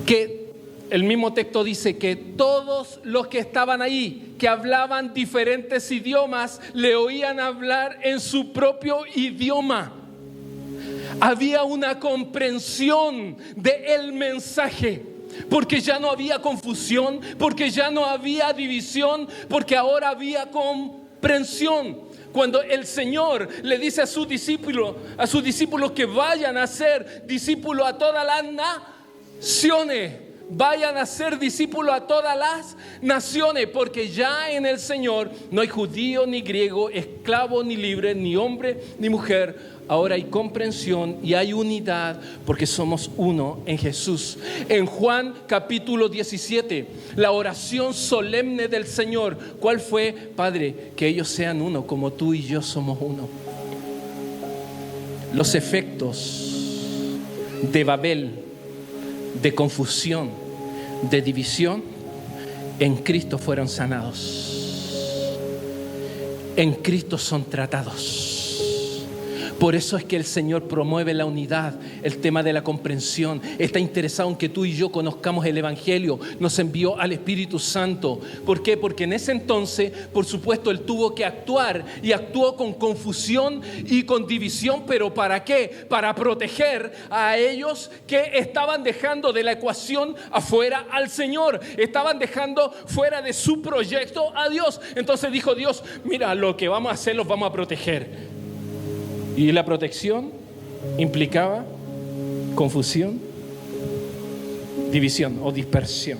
Que el mismo texto dice que todos los que estaban ahí, que hablaban diferentes idiomas, le oían hablar en su propio idioma. Había una comprensión del mensaje, porque ya no había confusión, porque ya no había división, porque ahora había comprensión. Cuando el Señor le dice a sus discípulos que vayan a ser discípulos a todas las naciones, vayan a ser discípulos a todas las naciones, porque ya en el Señor no hay judío ni griego, esclavo ni libre, ni hombre ni mujer. Ahora hay comprensión y hay unidad porque somos uno en Jesús. En Juan capítulo 17, la oración solemne del Señor, ¿cuál fue? Padre, que ellos sean uno como tú y yo somos uno. Los efectos de Babel, de confusión, de división, en Cristo fueron sanados. En Cristo son tratados. Por eso es que el Señor promueve la unidad, el tema de la comprensión. Está interesado en que tú y yo conozcamos el Evangelio. Nos envió al Espíritu Santo. ¿Por qué? Porque en ese entonces, por supuesto, Él tuvo que actuar y actuó con confusión y con división. ¿Pero para qué? Para proteger a ellos que estaban dejando de la ecuación afuera al Señor. Estaban dejando fuera de su proyecto a Dios. Entonces dijo Dios, mira, lo que vamos a hacer los vamos a proteger. Y la protección implicaba confusión, división o dispersión.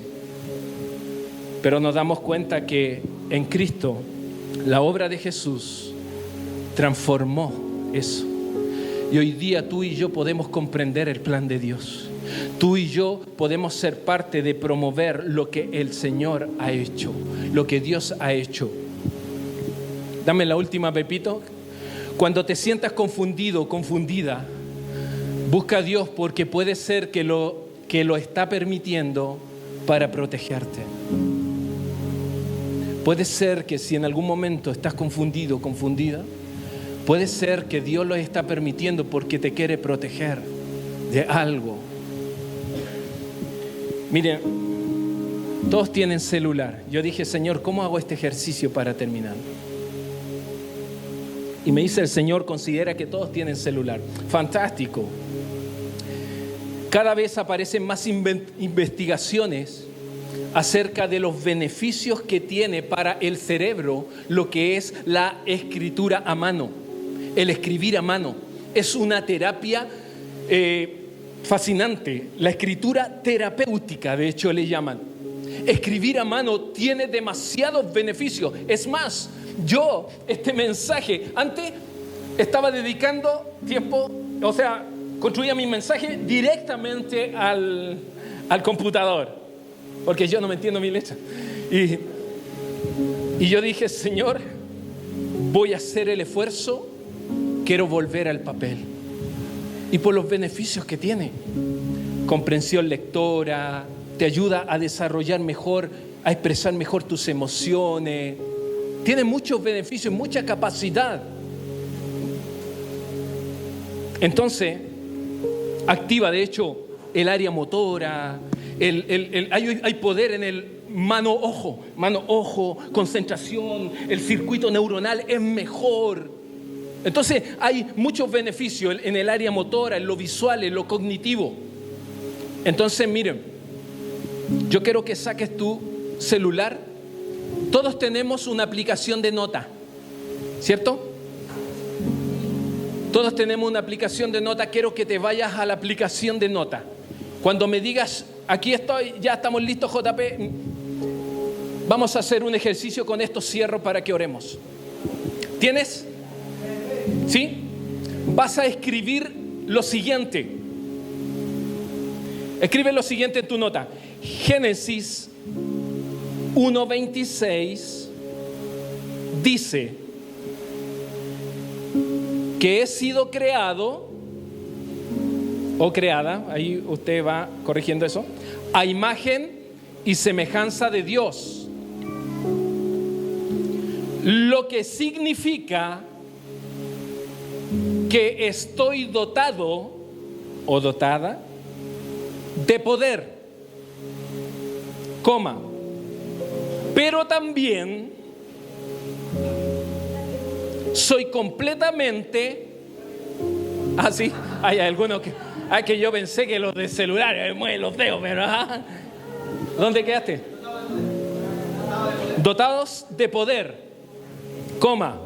Pero nos damos cuenta que en Cristo la obra de Jesús transformó eso. Y hoy día tú y yo podemos comprender el plan de Dios. Tú y yo podemos ser parte de promover lo que el Señor ha hecho, lo que Dios ha hecho. Dame la última, Pepito. Cuando te sientas confundido, confundida, busca a Dios, porque puede ser que lo está permitiendo para protegerte. Puede ser que si en algún momento estás confundido, confundida, puede ser que Dios lo está permitiendo porque te quiere proteger de algo. Miren, todos tienen celular. Yo dije, Señor, ¿cómo hago este ejercicio para terminar? Y me dice el Señor, considera que todos tienen celular. Fantástico. Cada vez aparecen más investigaciones acerca de los beneficios que tiene para el cerebro lo que es la escritura a mano, el escribir a mano. Es una terapia fascinante, la escritura terapéutica, de hecho le llaman. Escribir a mano tiene demasiados beneficios. Es más, yo este mensaje antes estaba dedicando tiempo, o sea, construía mi mensaje directamente al computador, porque yo no me entiendo mi letra. Y yo dije, Señor, voy a hacer el esfuerzo, quiero volver al papel. Y por los beneficios que tiene, comprensión lectora, te ayuda a desarrollar mejor, a expresar mejor tus emociones. Tiene muchos beneficios, mucha capacidad. Entonces, activa de hecho el área motora, hay poder en el mano-ojo, concentración, el circuito neuronal es mejor. Entonces, hay muchos beneficios en el área motora, en lo visual, en lo cognitivo. Entonces, miren, yo quiero que saques tu celular. Todos tenemos una aplicación de nota, ¿cierto? Todos tenemos una aplicación de nota. Quiero que te vayas a la aplicación de nota. Cuando me digas, aquí estoy, ya estamos listos, JP, vamos a hacer un ejercicio con esto, cierro para que oremos. ¿Tienes? ¿Sí? Vas a escribir lo siguiente. Escribe lo siguiente en tu nota. Génesis 1:26 dice que he sido creado o creada, ahí usted va corrigiendo eso, a imagen y semejanza de Dios, lo que significa que estoy dotado o dotada de poder, coma, pero también soy completamente así. Hay algunos que yo pensé que los de celular mueven los dedos, pero ¿dónde quedaste? Dotados de poder, coma,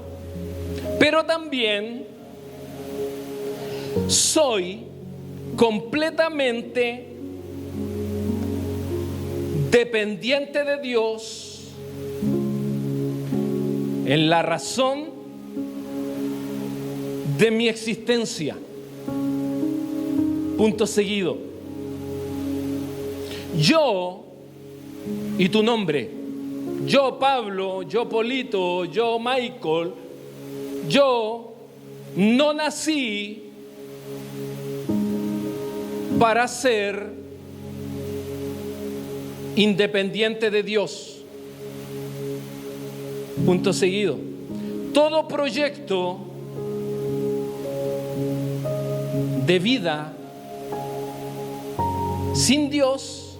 pero también soy completamente dependiente de Dios en la razón de mi existencia. Punto seguido. Yo y tu nombre, yo Pablo, yo Polito, yo Michael, yo no nací para ser independiente de Dios. Punto seguido. Todo proyecto de vida sin Dios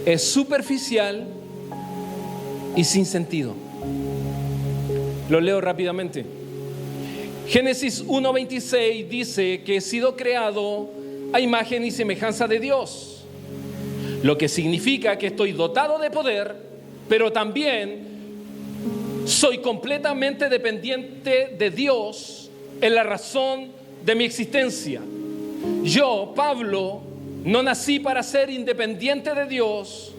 es superficial y sin sentido. Lo leo rápidamente. Génesis 1:26 dice que he sido creado a imagen y semejanza de Dios, lo que significa que estoy dotado de poder, pero también soy completamente dependiente de Dios en la razón de mi existencia. Yo, Pablo, no nací para ser independiente de Dios.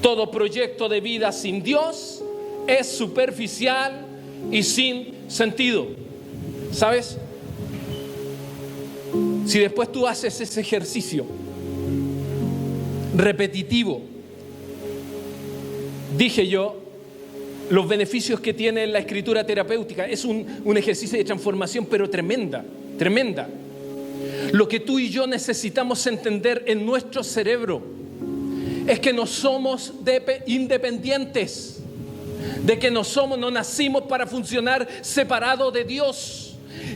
Todo proyecto de vida sin Dios es superficial y sin sentido. ¿Sabes? Si después tú haces ese ejercicio repetitivo, dije yo, los beneficios que tiene la escritura terapéutica, es un ejercicio de transformación, pero tremenda, tremenda. Lo que tú y yo necesitamos entender en nuestro cerebro es que no somos independientes, de que no nacimos para funcionar separados de Dios.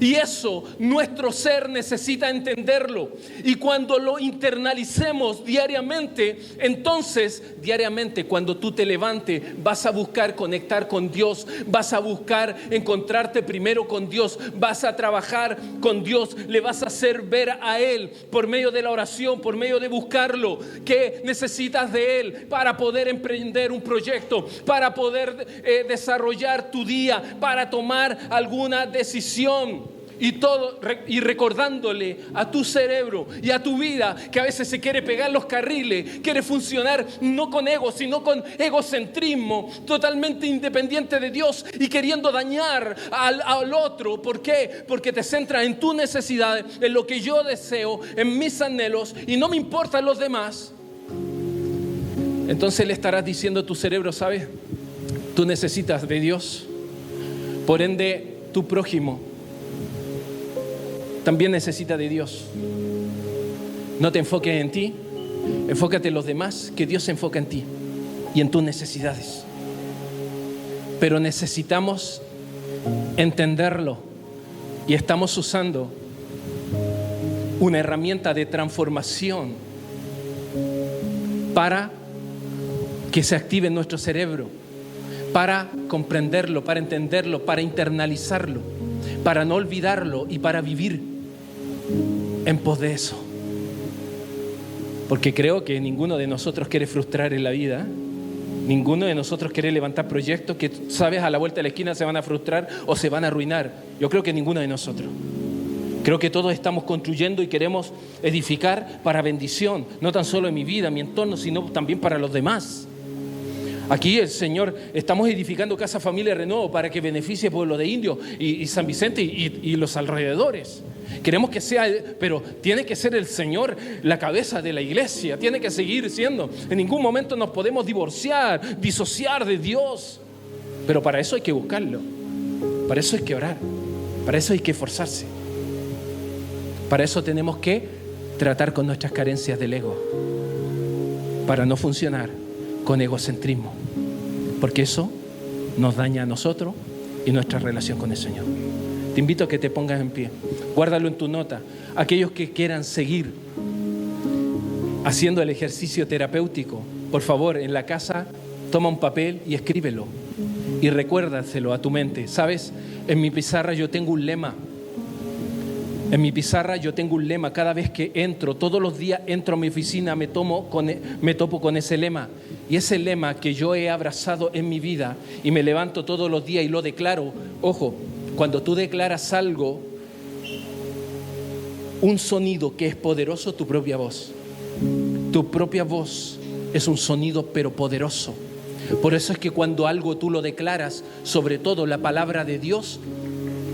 Y eso nuestro ser necesita entenderlo. Y cuando lo internalicemos diariamente, entonces diariamente cuando tú te levantes vas a buscar conectar con Dios, vas a buscar encontrarte primero con Dios, vas a trabajar con Dios, le vas a hacer ver a Él por medio de la oración, por medio de buscarlo, que necesitas de Él para poder emprender un proyecto, para poder desarrollar tu día, para tomar alguna decisión. Y recordándole a tu cerebro y a tu vida que a veces se quiere pegar los carriles, quiere funcionar no con ego, sino con egocentrismo, totalmente independiente de Dios y queriendo dañar al otro. ¿Por qué? Porque te centras en tu necesidad, en lo que yo deseo, en mis anhelos y no me importan los demás. Entonces le estarás diciendo a tu cerebro, ¿sabes? Tú necesitas de Dios. Por ende, tu prójimo también necesita de Dios. No te enfoques en ti, enfócate en los demás, que Dios se enfoca en ti y en tus necesidades. Pero necesitamos entenderlo y estamos usando una herramienta de transformación para que se active en nuestro cerebro, para comprenderlo, para entenderlo, para internalizarlo, para no olvidarlo y para vivir en pos de eso. Porque creo que ninguno de nosotros quiere frustrar en la vida. Ninguno de nosotros quiere levantar proyectos que, sabes, a la vuelta de la esquina se van a frustrar o se van a arruinar. Yo creo que ninguno de nosotros. Creo que todos estamos construyendo y queremos edificar para bendición, no tan solo en mi vida, en mi entorno, sino también para los demás. Aquí el Señor, estamos edificando Casa Familia Renovo para que beneficie al pueblo de Indios y San Vicente y los alrededores. Queremos que sea, pero tiene que ser el Señor la cabeza de la iglesia, tiene que seguir siendo. En ningún momento nos podemos divorciar, disociar de Dios. Pero para eso hay que buscarlo, para eso hay que orar, para eso hay que esforzarse. Para eso tenemos que tratar con nuestras carencias del ego, para no funcionar con egocentrismo, porque eso nos daña a nosotros y nuestra relación con el Señor. Te invito a que te pongas en pie, guárdalo en tu nota. Aquellos que quieran seguir haciendo el ejercicio terapéutico, por favor, en la casa, toma un papel y escríbelo y recuérdaselo a tu mente. ¿Sabes? En mi pizarra yo tengo un lema. Cada vez que entro, todos los días entro a mi oficina, me topo con ese lema. Y ese lema que yo he abrazado en mi vida y me levanto todos los días y lo declaro. Ojo, cuando tú declaras algo, un sonido que es poderoso, tu propia voz. Tu propia voz es un sonido pero poderoso. Por eso es que cuando algo tú lo declaras, sobre todo la palabra de Dios,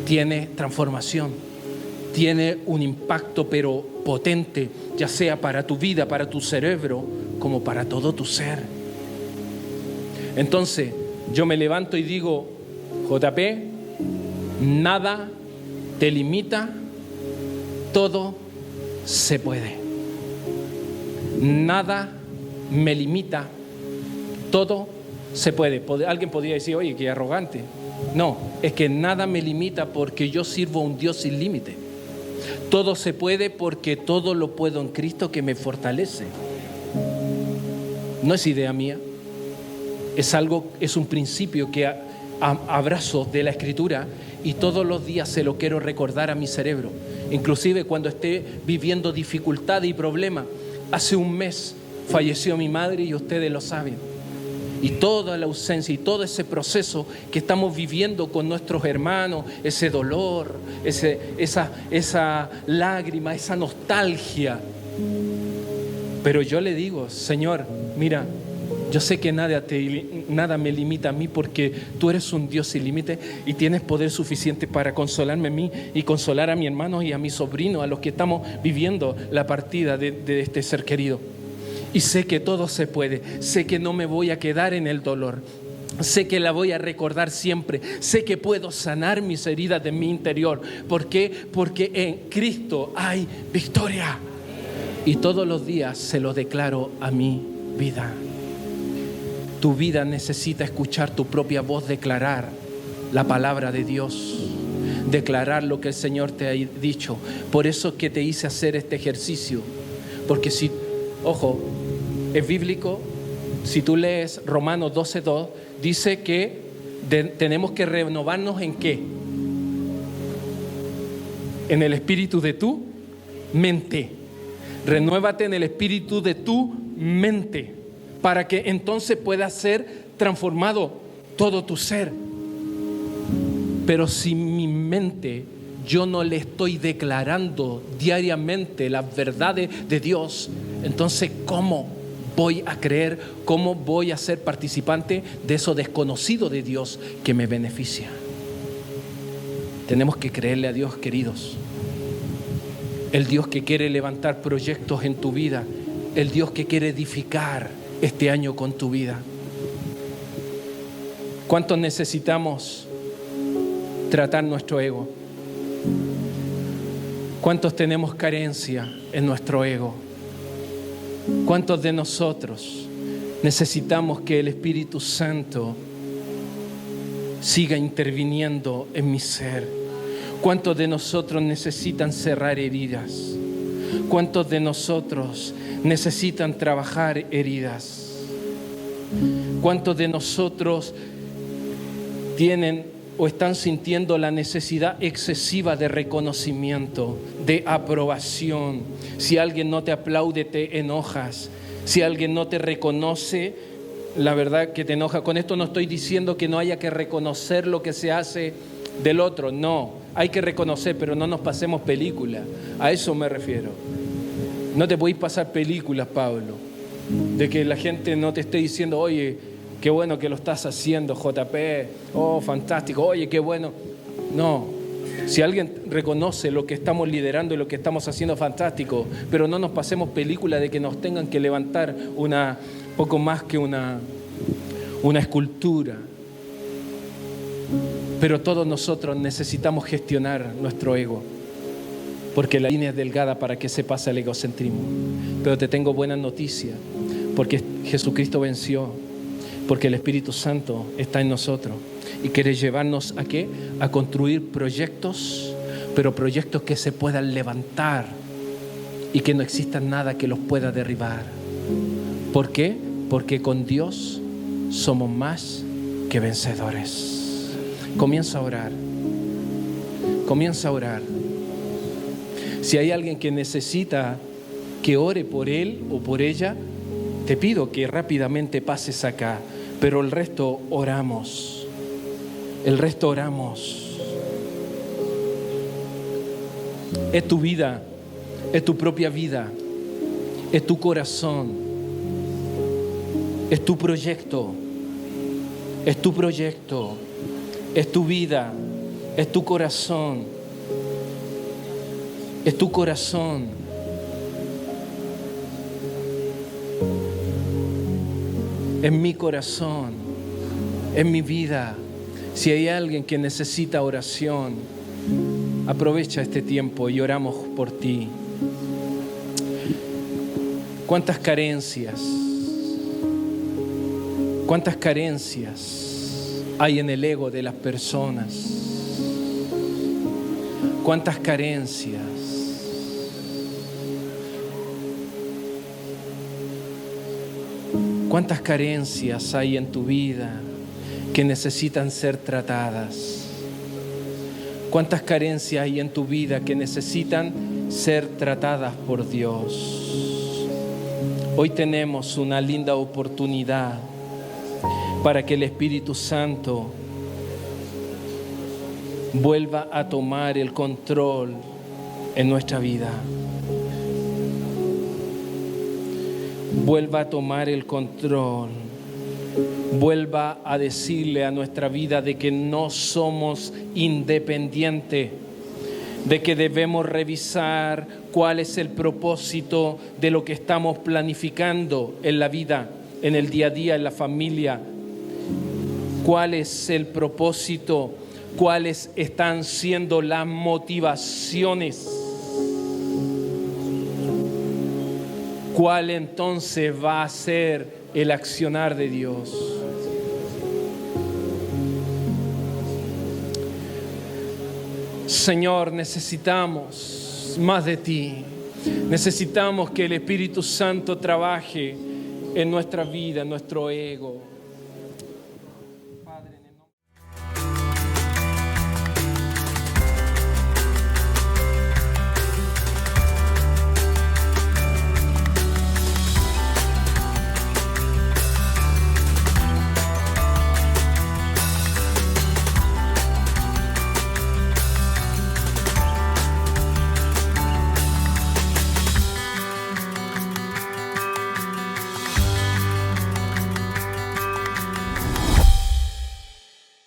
tiene transformación. Tiene un impacto pero potente, ya sea para tu vida, para tu cerebro, como para todo tu ser. Entonces, yo me levanto y digo, JP, nada te limita, todo se puede. Nada me limita, todo se puede. Alguien podría decir, oye, qué arrogante. No, es que nada me limita porque yo sirvo a un Dios sin límite. Todo se puede porque todo lo puedo en Cristo que me fortalece. No es idea mía, es un principio que abrazo de la Escritura y todos los días se lo quiero recordar a mi cerebro. Inclusive cuando esté viviendo dificultad y problemas. Hace un mes falleció mi madre y ustedes lo saben. Y toda la ausencia y todo ese proceso que estamos viviendo con nuestros hermanos, ese dolor, esa lágrima, esa nostalgia. Pero yo le digo, Señor, mira, yo sé que nada me limita a mí porque tú eres un Dios sin límite y tienes poder suficiente para consolarme a mí y consolar a mi hermano y a mi sobrino, a los que estamos viviendo la partida de este ser querido. Y sé que todo se puede, sé que no me voy a quedar en el dolor, sé que la voy a recordar siempre, sé que puedo sanar mis heridas de mi interior. ¿Por qué? Porque en Cristo hay victoria. Y todos los días se lo declaro a mi vida. Tu vida necesita escuchar tu propia voz declarar la palabra de Dios, declarar lo que el Señor te ha dicho. Por eso es que te hice hacer este ejercicio, porque si, ojo, es bíblico, si tú lees Romanos 12:2, dice que tenemos que renovarnos ¿en qué? En el espíritu de tu mente. Renuévate en el espíritu de tu mente, para que entonces pueda ser transformado todo tu ser. Pero si mi mente yo no le estoy declarando diariamente las verdades de Dios, entonces ¿cómo voy a creer? ¿Cómo voy a ser participante de eso desconocido de Dios que me beneficia? Tenemos que creerle a Dios, queridos. El Dios que quiere levantar proyectos en tu vida, el Dios que quiere edificar este año con tu vida. ¿Cuántos necesitamos tratar nuestro ego? ¿Cuántos tenemos carencia en nuestro ego? ¿Cuántos de nosotros necesitamos que el Espíritu Santo siga interviniendo en mi ser? ¿Cuántos de nosotros necesitan cerrar heridas? ¿Cuántos de nosotros necesitan trabajar heridas? ¿Cuántos de nosotros tienen o están sintiendo la necesidad excesiva de reconocimiento, de aprobación? Si alguien no te aplaude, te enojas. Si alguien no te reconoce, la verdad que te enoja. Con esto no estoy diciendo que no haya que reconocer lo que se hace del otro. No, hay que reconocer, pero no nos pasemos películas. A eso me refiero. No te podéis pasar películas, Pablo, de que la gente no te esté diciendo, oye, qué bueno que lo estás haciendo, JP, oh, fantástico, oye, qué bueno. No, si alguien reconoce lo que estamos liderando y lo que estamos haciendo, fantástico, pero no nos pasemos películas de que nos tengan que levantar poco más que una escultura. Pero todos nosotros necesitamos gestionar nuestro ego, porque la línea es delgada para que se pase el egocentrismo. Pero te tengo buena noticia, porque Jesucristo venció, porque el Espíritu Santo está en nosotros y quiere llevarnos ¿a qué? A construir proyectos, pero proyectos que se puedan levantar y que no exista nada que los pueda derribar. ¿Por qué? Porque con Dios somos más que vencedores. Comienza a orar. Comienza a orar. Si hay alguien que necesita que ore por él o por ella, te pido que rápidamente pases acá, pero el resto oramos. El resto oramos. Es tu vida, es tu propia vida, es tu corazón, es tu proyecto, es tu proyecto, es tu vida, es tu corazón, es tu corazón. En mi corazón, en mi vida. Si hay alguien que necesita oración, aprovecha este tiempo y oramos por ti. ¿Cuántas carencias hay en el ego de las personas? ¿Cuántas carencias? ¿Cuántas carencias hay en tu vida que necesitan ser tratadas? ¿Cuántas carencias hay en tu vida que necesitan ser tratadas por Dios? Hoy tenemos una linda oportunidad para que el Espíritu Santo vuelva a tomar el control en nuestra vida. Vuelva a tomar el control. Vuelva a decirle a nuestra vida de que no somos independientes, de que debemos revisar cuál es el propósito de lo que estamos planificando en la vida, en el día a día, en la familia. ¿Cuál es el propósito? ¿Cuáles están siendo las motivaciones? ¿Cuál entonces va a ser el accionar de Dios? Señor, necesitamos más de ti. Necesitamos que el Espíritu Santo trabaje en nuestra vida, en nuestro ego.